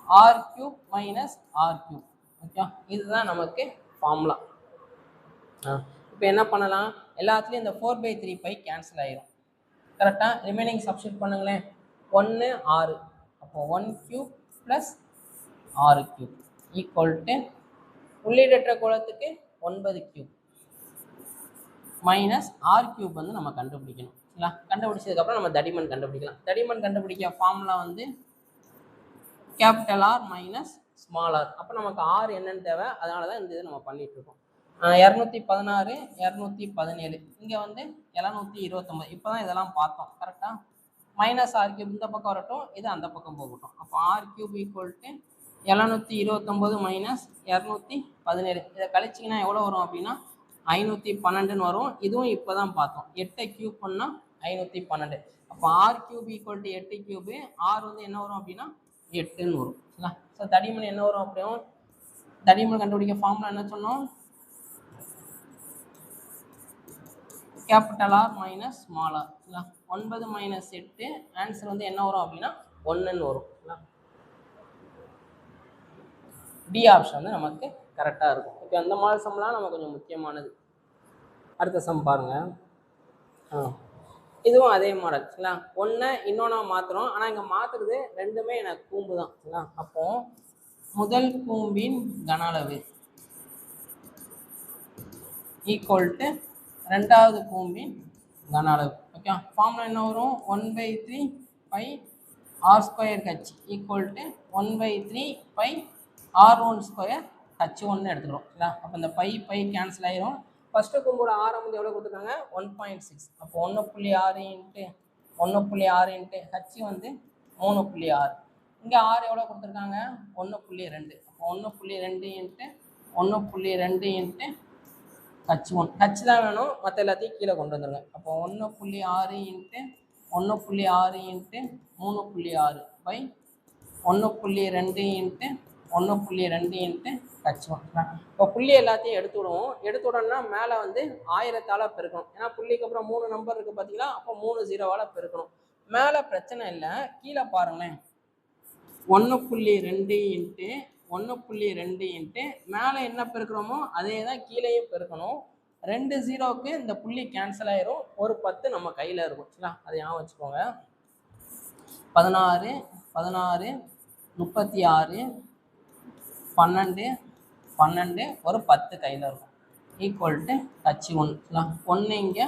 r³ minus r³. Okay, இதுதான் நமக்கு ஃபார்முலா. இப்போ என்ன பண்ணலாம்? எல்லாத்துலேயும் இந்த 4/3 பை கேன்சல் ஆயிரும். கரெக்டாக? ரிமைனிங் சப்ஸ்டிட் பண்ணுங்களேன். 1 6. அப்போ 1³ ப்ளஸ் r³ ஈக்குவல் டு உள்ளீடற்ற கோளத்துக்கு 9³ மைனஸ் r³ வந்து நம்ம கண்டுபிடிக்கணும். சரிங்களா? கண்டுபிடிச்சதுக்கப்புறம் நம்ம தடிமன் கண்டுபிடிக்கலாம். தடிமன் கண்டுபிடிக்க ஃபார்முலா வந்து capital R minus small r. அப்போ நமக்கு R என்னன்னு தேவை, அதனால தான் இந்த இது நம்ம பண்ணிட்டு இருக்கோம். 216 217 இங்கே வந்து 729. இப்போ தான் இதெல்லாம் பார்த்தோம். கரெக்டாக? மைனஸ் r³ இந்த பக்கம் வரட்டும், இது அந்த பக்கம் போகட்டும். அப்போ r³ ஈக்குவல் டு 729 மைனஸ் 217. இதை கழிச்சிங்கன்னா எவ்வளோ வரும் அப்படின்னா 512 வரும். இதுவும் இப்போ தான் பார்த்தோம். 8 கியூப் பண்ணால் 512. அப்போ r³ ஈக்குவல் டு 8³ r வந்து என்ன வரும் அப்படின்னா 8ன்னு வரும். சரிங்களா? ஸோ தடிமன் என்ன வரும்? அப்படியும் தடிமன் கண்டுபிடிக்க ஃபார்முலா என்ன சொன்னோம்? Capital R minus small r. 9 minus 8 answer வந்து என்ன வரும் அப்படின்னா 1ன்னு வரும். டி ஆப்ஷன் வந்து நமக்கு கரெக்டாக இருக்கும். இப்போ அந்த மாதிரி சம்லாம் நம்ம கொஞ்சம் முக்கியமானது. அடுத்த சம் பாருங்கள். இதுவும் அதே மாடல். சரிங்களா? ஒன்று இன்னொன்னா மாற்றுறோம். ஆனால் இங்கே மாற்றுறது ரெண்டுமே எனக்கு கூம்பு தான். சரிங்களா? அப்போ முதல் கூம்பின் கன அளவு ஈக்குவல் டு ரெண்டாவது கூம்பின் கன அளவு. ஓகே, ஃபார்முலா என்ன வரும்? 1/3 by r²h equal to 1/3 by r1² h1 எடுத்துக்கிறோம். சரிங்களா? அப்போ இந்த பை கேன்சல் ஆயிரும். ஃபஸ்ட்டு கூம்போட ஆரம் வந்து எவ்வளோ கொடுத்துருக்காங்க? 1.6. அப்போ 1.6 இன்ட்டு 1.6 இன்ட்டு h வந்து 3.6. இங்கே r எவ்வளோ கொடுத்துருக்காங்க? 1.2. அப்போ 1.2 இன்ட்டு 1.2 இன்ட்டு h1. h தான் வேணும், மற்ற எல்லாத்தையும் கீழே கொண்டு வந்துடுங்க. அப்போ 1.6 into 1.6 into 3.6 by 1.2 into 1.2 into h1. இப்போ புள்ளி எல்லாத்தையும் எடுத்து விடுவோம். எடுத்து விடணும்னா மேலே வந்து 1000ஆல் பெருக்கணும். ஏன்னா புள்ளிக்கு அப்புறம் 3 நம்பர் இருக்குது பார்த்தீங்களா? அப்போ 3 0வால் பெருக்கணும். மேலே பிரச்சனை இல்லை, கீழே பாருங்களேன். 1.2 இன்ட்டு 1.2 இன்ட்டு மேலே என்ன பெருக்கிறோமோ அதே தான் கீழேயும் பெருக்கணும். 2 0க்கு இந்த புள்ளி கேன்சல் ஆயிரும். ஒரு 10 நம்ம கையில் இருக்கும். சரிங்களா? அதை ஞாபகம் வச்சுக்கோங்க. 16 16 36 12 12 ஒரு 10 கையில் இருக்கும் ஈக்குவல் டு H1 1 இங்கே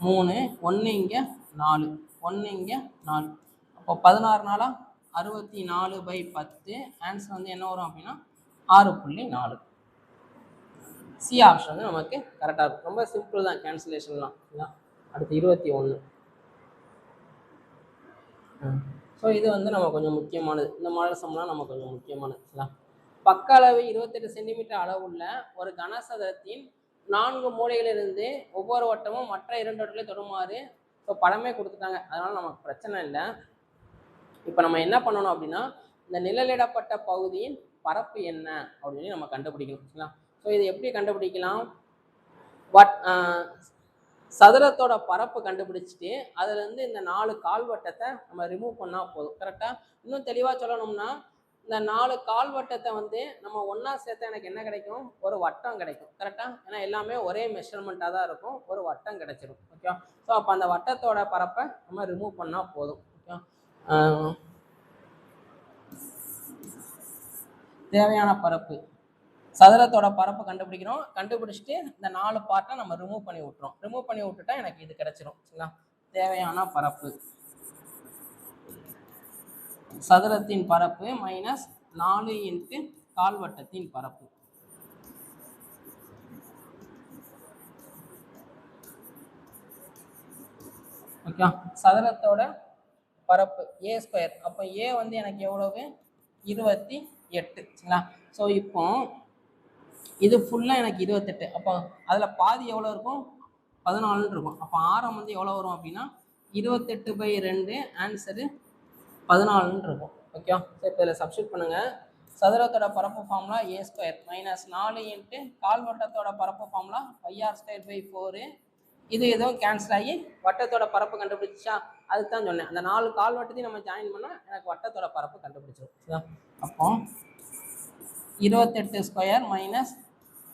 3 1 இங்கே 4 1 இங்கே 4 அப்போ 16 நாளா 64/10 ஆன்சர் வந்து என்ன வரும் அப்படின்னா 6.4. சி ஆப்ஷன் வந்து நமக்கு கரெக்டாக இருக்கும். ரொம்ப சிம்பிள் தான் கேன்சலேஷன்லாம். அடுத்து 21. ஸோ இது வந்து நம்ம கொஞ்சம் முக்கியமானது. இந்த மாடல் சம்லாம் நம்ம கொஞ்சம் முக்கியமானது. பக்க அளவு 28 சென்டிமீட்டர் அளவுள்ள ஒரு கனசதுரத்தின் 4 மூலைகளிலிருந்து ஒவ்வொரு வட்டமும் மற்ற 2 வட்டங்களையும் தொடுமாறு இப்போ படமே கொடுத்துட்டாங்க, அதனால நமக்கு பிரச்சனை இல்லை. இப்போ நம்ம என்ன பண்ணணும் அப்படின்னா இந்த நிழலிடப்பட்ட பகுதியின் பரப்பு என்ன அப்படின்னு நம்ம கண்டுபிடிக்கணும். ஸோ இது எப்படி கண்டுபிடிக்கலாம்? சதுரத்தோட பரப்பு கண்டுபிடிச்சிட்டு அதுலேருந்து இந்த 4 கால்வட்டத்தை நம்ம ரிமூவ் பண்ணால் போதும். கரெக்டாக? இன்னும் தெளிவாக சொல்லணும்னா இந்த 4 கால்வட்டத்தை வந்து நம்ம ஒன்றா சேர்த்தா எனக்கு என்ன கிடைக்கும்? ஒரு வட்டம் கிடைக்கும். கரெக்டாக? ஏன்னா எல்லாமே ஒரே மெஷர்மெண்ட்டாக தான் இருக்கும், ஒரு வட்டம் கிடைச்சிடும். ஓகே. ஸோ அப்போ அந்த வட்டத்தோட பரப்பை நம்ம ரிமூவ் பண்ணால் போதும். ஓகே. தேவையான பரப்பு சதுரத்தோட பரப்பு கண்டுபிடிக்கிறோம். கண்டுபிடிச்சிட்டு இந்த 4 பார்ட்டை நம்ம ரிமூவ் பண்ணி விட்டுறோம். ரிமூவ் பண்ணி விட்டுட்டா எனக்கு இது கிடைச்சிடும். சரிங்களா? தேவையான பரப்பு சதுரத்தின் பரப்பு மைனஸ் 4 இன்ட்டு கால்வட்டத்தின் பரப்பு. ஓகே. சதுரத்தோட பரப்பு A². அப்போ A வந்து எனக்கு எவ்வளவு? 28. சரிங்களா? ஸோ இப்போ இது ஃபுல்லாக எனக்கு 28. அப்போ அதில் பாதி எவ்வளோ இருக்கும்? 14 இருக்கும். அப்போ ஆரம் வந்து எவ்வளோ வரும் அப்படின்னா 28/2 ஆன்சரு 14 இருக்கும். ஓகே. ஸோ இப்போ இதில் சப்ஸ்டியூட் பண்ணுங்கள். சதுரத்தோட பரப்பு ஃபார்முலா A² மைனஸ் 4 இன்ட்டு கால்வட்டத்தோட பரப்பு ஃபார்முலா πr²/4. இது எதுவும் கேன்சல் ஆகி வட்டத்தோட பரப்பு கண்டுபிடிச்சா அதுக்கு தான் சொன்னேன். அந்த 4 கால்வட்டத்தையும் நம்ம ஜாயின் பண்ணால் எனக்கு வட்டத்தோட பரப்பு கண்டுபிடிச்சிடும். அப்போ 28² மைனஸ்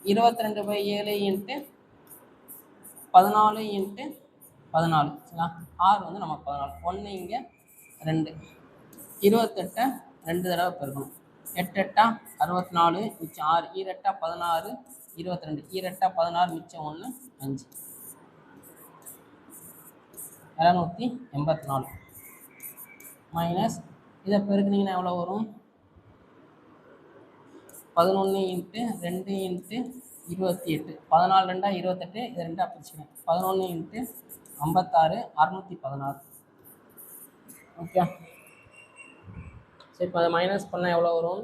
22/7 இன்ட்டு 14 இன்ட்டு 14. சரிங்களா? ஆறு வந்து நமக்கு 14. 1 இங்கே 2. 28 2 தடவை பெருக்கணும். 8 8 64 மிச்சம் 6. 2 8 16 22. 2 8 16 மிச்சம் 1 5. 784 மைனஸ் இதை பெருக்குனீங்கன்னா எவ்வளோ வரும்? 11 இன்ட்டு 2 இன்ட்டு 28. 14 2 28. இது 2 பிரிச்சுக்கணும். 11 இன்ட்டு 56 616. ஓகே. ஸோ இப்போ அதை மைனஸ் பண்ணால் எவ்வளோ வரும்?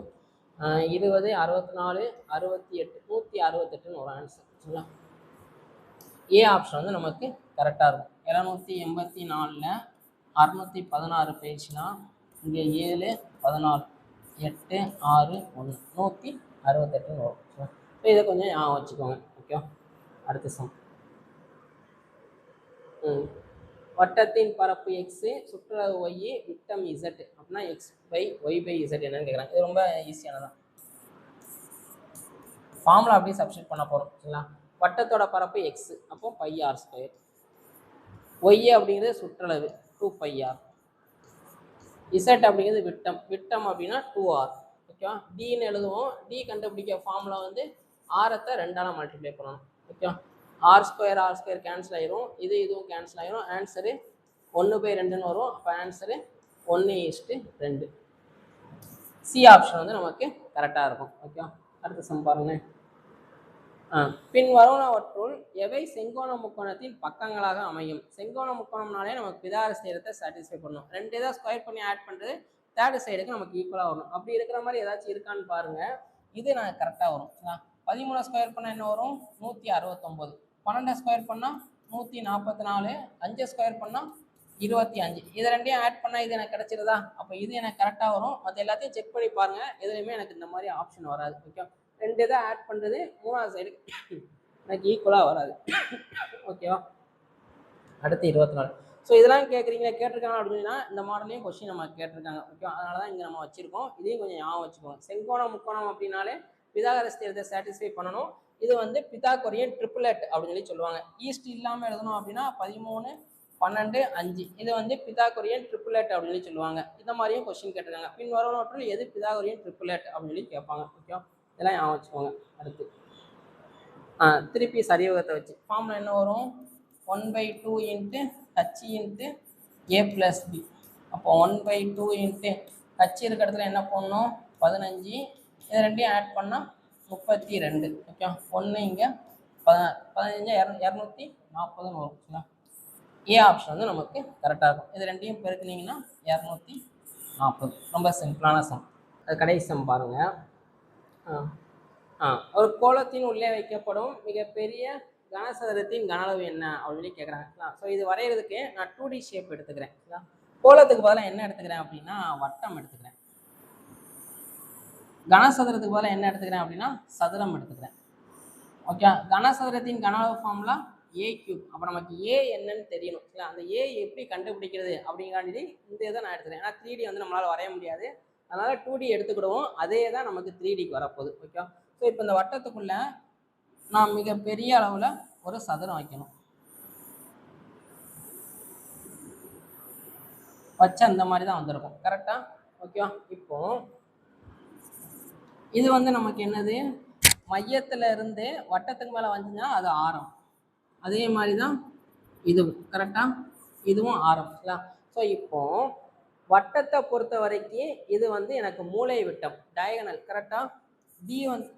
20 64 68 168ன்னு ஒரு ஆன்சர். சரிங்களா? ஏ ஆப்ஷன் வந்து நமக்கு கரெக்டாக இருக்கும். 784ல் 616 பேஜ்னா இங்கே 7 14 8 6 1 168ன்னு வரும். ஸோ இதை கொஞ்சம் ஞாபகம் வச்சுக்கோங்க. ஓகே. அடுத்த சம். வட்டத்தின் பரப்பு எக்ஸ், சுற்றளவு ஒய், விட்டம் இசட் அப்படின்னா x/y/z என்னன்னு கேட்குறாங்க. இது ரொம்ப ஈஸியானதான். ஃபார்முலா அப்படியே சப்ஸ்டியூட் பண்ண போகிறோம். சரிங்களா? வட்டத்தோட பரப்பு எக்ஸ், அப்போ πr². ஒய் அப்படிங்கிறது சுற்றளவு 2πr. இசட் அப்படிங்கிறது விட்டம். விட்டம் அப்படின்னா 2r. ஓகேவா? டின்னு எழுதுவோம். டி கண்டுபிடிக்க ஃபார்முலா வந்து ஆரத்தை 2ஆல் மல்டிப்ளை பண்ணணும். ஓகே. r² கேன்சல் ஆயிரும். இதுவும் கேன்சல் ஆயிரும். ஆன்சரு 1/2ன்னு வரும். அப்போ ஆன்சரு 1:2. சி ஆப்ஷன் வந்து நமக்கு கரெக்டாக இருக்கும். ஓகே. அடுத்த சம் பாருங்க. பின் வருவனவற்றுள் எவை செங்கோண முக்கோணத்தின் பக்கங்களாக அமையும்? செங்கோண முக்கோணம்னாலே நமக்கு பிதாகரஸ் தியரத்தை சாட்டிஸ்ஃபை பண்ணணும். 2 இதை ஸ்கொயர் பண்ணி ஆட் பண்ணுறது தேர்டு சைடுக்கு நமக்கு ஈக்குவலாக வரும். அப்படி இருக்கிற மாதிரி ஏதாச்சும் இருக்கான்னு பாருங்கள். இது நாங்கள் கரெக்டாக வரும். 13 ஸ்கொயர் பண்ணால் என்ன வரும்? 169. 12 ஸ்கொயர் பண்ணால் 144. 5 ஸ்கொயர் பண்ணால் 25. இது ரெண்டையும் ஆட் பண்ணால் இது எனக்கு கிடச்சிருதா? அப்போ இது எனக்கு கரெக்டாக வரும். மற்ற எல்லாத்தையும் செக் பண்ணி பாருங்கள். எதுலையுமே எனக்கு இந்த மாதிரி ஆப்ஷன் வராது. ஓகே. 2 இதை ஆட் பண்ணுறது 3ஆவது சைடு எனக்கு ஈக்குவலாக வராது. ஓகேவா? அடுத்து 24. ஸோ இதெல்லாம் கேட்டிருக்காங்க அப்படின்னா இந்த மாடலையும் கொஸ்டின் நம்ம கேட்டிருக்காங்க. ஓகே. அதனால தான் இங்கே நம்ம வச்சுருக்கோம். இதையும் கொஞ்சம் ஞாபகம் வச்சுக்கோங்க. செங்கோணம் முக்கோணம் அப்படின்னாலே பிதாகரஸ் தியரத்தை சாட்டிஸ்ஃபை பண்ணணும். இது வந்து பித்தாகோரியன் ட்ரிபிளெட் அப்படின்னு சொல்லுவாங்க. ஈஸ்ட் இல்லாமல் எழுதணும் அப்படின்னா 13 12 5. இது வந்து பித்தாகோரியன் ட்ரிபிளெட் அப்படின்னு சொல்லுவாங்க. இந்த மாதிரியும் கொஸ்டின் கேட்டிருக்காங்க. பின் வருவனவற்றுள் எது பித்தாகோரியன் ட்ரிபிளெட் அப்படின்னு கேட்பாங்க. ஓகே. இதெல்லாம் ஞாபகம் வச்சுக்கோங்க. அடுத்து திருப்பி சரிவகத்தை வச்சு ஃபார்முலா என்ன வரும்? 1/2 இன்ட்டு ஹச் இன்ட்டு ஏ ப்ளஸ் பி. அப்போ 1/2 இன்ட்டு ஹச் இருக்க இடத்துல என்ன பண்ணணும்? 15. இது ரெண்டையும் ஆட் பண்ணால் 32. ஓகே, 1 இங்கே 15 240 வரும். சரிங்களா? ஏ ஆப்ஷன் வந்து நமக்கு கரெக்டாக இருக்கும். இது ரெண்டையும் பெருக்குனீங்கன்னா 240. ரொம்ப சிம்பிளான சம். அது கடைசி சம் பாருங்கள். ஒரு கோலத்தின் உள்ளே வைக்கப்படும் மிகப்பெரிய கனசதுரத்தின் கன அளவு என்ன அப்படின்னு கேட்குறாங்க. ஸோ இது வரைகிறதுக்கு நான் 2D ஷேப் எடுத்துக்கிறேன். கோலத்துக்கு பதிலாக என்ன எடுத்துக்கிறேன் அப்படின்னா வட்டம் எடுத்துக்கிறேன். கனசதுரத்துக்கு பதிலாக என்ன எடுத்துக்கிறேன் அப்படின்னா சதுரம் எடுத்துக்கிறேன். ஓகே, கனசதுரத்தின் கன அளவு ஃபார்முலா ஏ கியூப். அப்போ நமக்கு ஏ என்னன்னு தெரியணும். அந்த ஏ எப்படி கண்டுபிடிக்கிறது அப்படிங்காண்டி இந்த இதை நான் எடுத்துக்கிறேன். ஏன்னா 3D வந்து நம்மளால் வரைய முடியாது, அதனால் 2D எடுத்துக்கிடுவோம். அதே தான் நமக்கு 3Dக்கு வரப்போகுது. ஓகே, ஸோ இப்போ இந்த வட்டத்துக்குள்ளே நான் மிகப்பெரிய அளவில் ஒரு சதுரம் வைக்கணும். வச்சா அந்த மாதிரி தான் வந்திருக்கும். கரெக்டாக? ஓகேவா? இப்போ இது வந்து நமக்கு என்னது? மையத்தில் இருந்து வட்டத்துக்கு மேலே வந்துச்சுன்னா அது ஆரம். அதே மாதிரி தான் இதுவும். கரெக்டாக? இதுவும் ஆரம். ஸோ இப்போ வட்டத்தை பொறுத்த வரைக்கும் இது வந்து எனக்கு மூலை விட்டம், டயகனல். கரெக்டாக? டி வந்து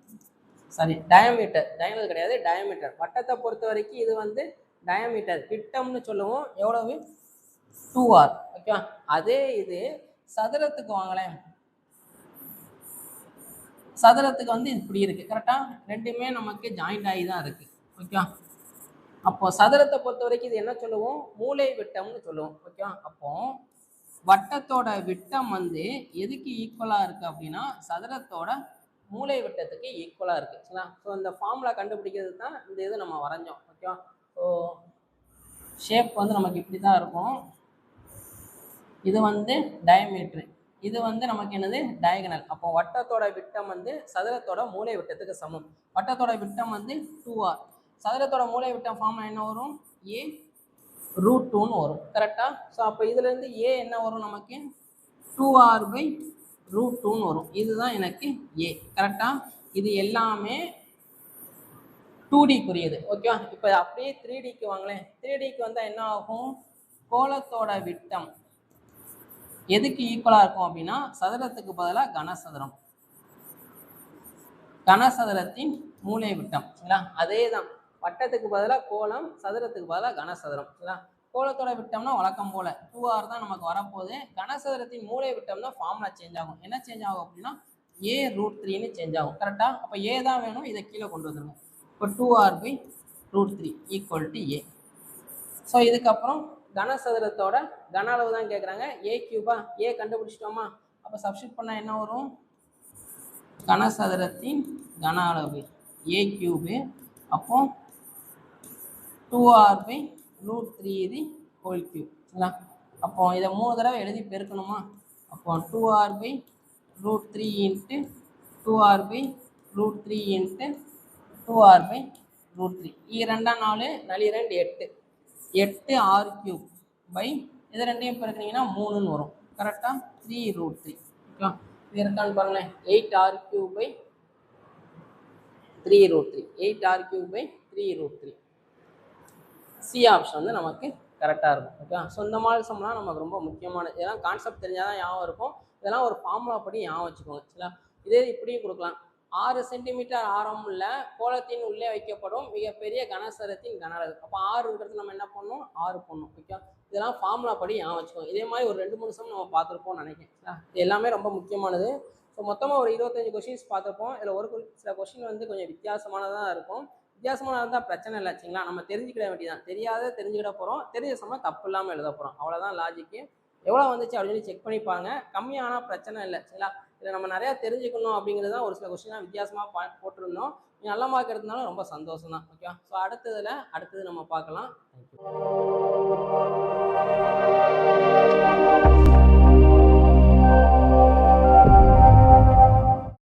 டயமீட்டர். டயகனல் கிடையாது, டயமீட்டர். வட்டத்தை பொறுத்த வரைக்கும் இது வந்து டயமீட்டர், விட்டம்னு சொல்லுவோம். எவ்வளவு? 2r. ஓகே, அதே இது சதுரத்துக்கு வாங்கலேன். சதுரத்துக்கு வந்து இப்படி இருக்கு. கரெக்டா? ரெண்டுமே நமக்கு ஜாயிண்ட் ஆகி தான் இருக்கு. ஓகே, அப்போ சதுரத்தை பொறுத்த வரைக்கும் இது என்ன சொல்லுவோம்? மூலை விட்டம்னு சொல்லுவோம். ஓகே, அப்போ வட்டத்தோட விட்டம் வந்து எதுக்கு ஈக்குவலா இருக்கு அப்படின்னா சதுரத்தோட மூலை விட்டத்துக்கு ஈக்குவலா இருக்கு. சரிங்களா? ஸோ இந்த ஃபார்முலா கண்டுபிடிக்கிறது தான் இந்த இது நம்ம வரைஞ்சோம். ஓகே, ஸோ ஷேப் வந்து நமக்கு இப்படி தான் இருக்கும். இது வந்து டயமீட்டர், இது வந்து நமக்கு என்னது? டயகனல். அப்போ வட்டத்தோட விட்டம் வந்து சதுரத்தோட மூலை விட்டத்துக்கு சமம். வட்டத்தோட விட்டம் வந்து 2r. சதுரத்தோட மூலை விட்டம் ஃபார்முலா என்ன வரும்? a √2ன்னு வரும். கரெக்டா? ஸோ அப்போ இதுலேருந்து a என்ன வரும் நமக்கு? 2r/√2ன்னு வரும். இதுதான் எனக்கு a. கரெக்டா? இது எல்லாமே 2Dக்குரியது. ஓகேவா? இப்போ அப்படியே 3Dக்கு வாங்களேன். 3Dக்கு வந்தால் என்ன ஆகும்? கோலத்தோட விட்டம் எதுக்கு ஈக்குவலாக இருக்கும் அப்படின்னா சதுரத்துக்கு பதிலாக கனசதுரம், கனசதுரத்தின் மூலை விட்டம். சரிங்களா? அதே தான். வட்டத்துக்கு பதிலாக கோலம், சதுரத்துக்கு பதிலாக கனசதுரம். சரிங்களா? கோலத்தோட விட்டம்னா வழக்கம் போல 2r தான் நமக்கு வரப்போகுது. கனசதுரத்தின் மூலை விட்டம் தான் ஃபார்முலா சேஞ்ச் ஆகும். என்ன சேஞ்ச் ஆகும் அப்படின்னா a√3ன்னு சேஞ்ச் ஆகும். கரெக்டாக? அப்போ ஏ தான் வேணும், இதை கீழே கொண்டு வந்துருங்க. இப்போ 2r/√3 = a. ஸோ இதுக்கப்புறம் கனசதுரத்தோட கன அளவு தான் கேட்குறாங்க. ஏ கியூபா? ஏ கண்டுபிடிச்சிட்டோமா? அப்போ சப்ஸ்டிட் பண்ணால் என்ன வரும்? கனசதுரத்தின் கன அளவு ஏ கியூபு. அப்போ 2r/√3 ஹோல் கியூப். சரிங்களா? அப்போ இதை 3 தடவை எழுதி பெருக்கணுமா? அப்போ 2r/√3 into 2r/√3 into 2r/√3. 2 4 4 2 8 8r³ இது ரெண்டையும் பெருக்கினீங்கன்னா 3ன்னு வரும். கரெக்டாக? 3√3. ஓகே, இது இருக்கான்னு பாருங்களேன். 8r³ 8r³ சி ஆப்ஷன் வந்து நமக்கு கரெக்டாக இருக்கும். ஓகே, ஸோ இந்த மாதிரி சம்லாம் நமக்கு ரொம்ப முக்கியமானது. இதெல்லாம் கான்செப்ட் தெரிஞ்சால் தான் ஞாபகம் இருக்கும். இதெல்லாம் ஒரு ஃபார்முலா படி ஞாபகம் வச்சுக்கோங்க. சரிங்களா? இதே இப்படியும் கொடுக்கலாம். 6 சென்டிமீட்டர் ஆரம் உள்ள கோலத்தின் உள்ளே வைக்கப்படும் மிகப்பெரிய கனசதுரத்தின் கன அளவு. அப்போ 6 இருக்கிறது நம்ம என்ன பண்ணணும்? 6 பண்ணணும். ஓகே, இதெல்லாம் ஃபார்முலா படி ஞாபகம் வச்சுக்கோங்க. இதே மாதிரி ஒரு 2-3 சம் நம்ம பார்த்துருப்போம்னு நினைக்கிறேன். இது எல்லாமே ரொம்ப முக்கியமானது. ஸோ மொத்தமாக ஒரு 25 கொஷின்ஸ் பார்த்துருப்போம். இதில் சில கொஷின் வந்து கொஞ்சம் வித்தியாசமானதாக இருக்கும். வித்தியாசமாக இருந்தால் பிரச்சனை இல்லை. சரிங்களா? நம்ம தெரிஞ்சுக்கிட வேண்டியதான். தெரியாத தெரிஞ்சுக்கிட போகிறோம், தெரிஞ்ச சமயம் தப்பு இல்லாமல் எழுத போகிறோம். அவ்வளோதான் லாஜிக்கு. எவ்வளோ வந்துச்சு அப்படின்னு சொல்லி செக் பண்ணிப்பாங்க. கம்மியானால் பிரச்சனை இல்லை. சரிங்களா? இதில் நம்ம நிறையா தெரிஞ்சுக்கணும் அப்படிங்கிறது தான் ஒரு சில கொஸ்டின்லாம் வித்தியாசமாக போட்டிருந்தோம். நீங்கள் நல்ல மார்க் எடுத்தனாலும் ரொம்ப சந்தோஷம் தான். ஓகே, ஸோ அடுத்தது நம்ம பார்க்கலாம். தேங்க்யூ.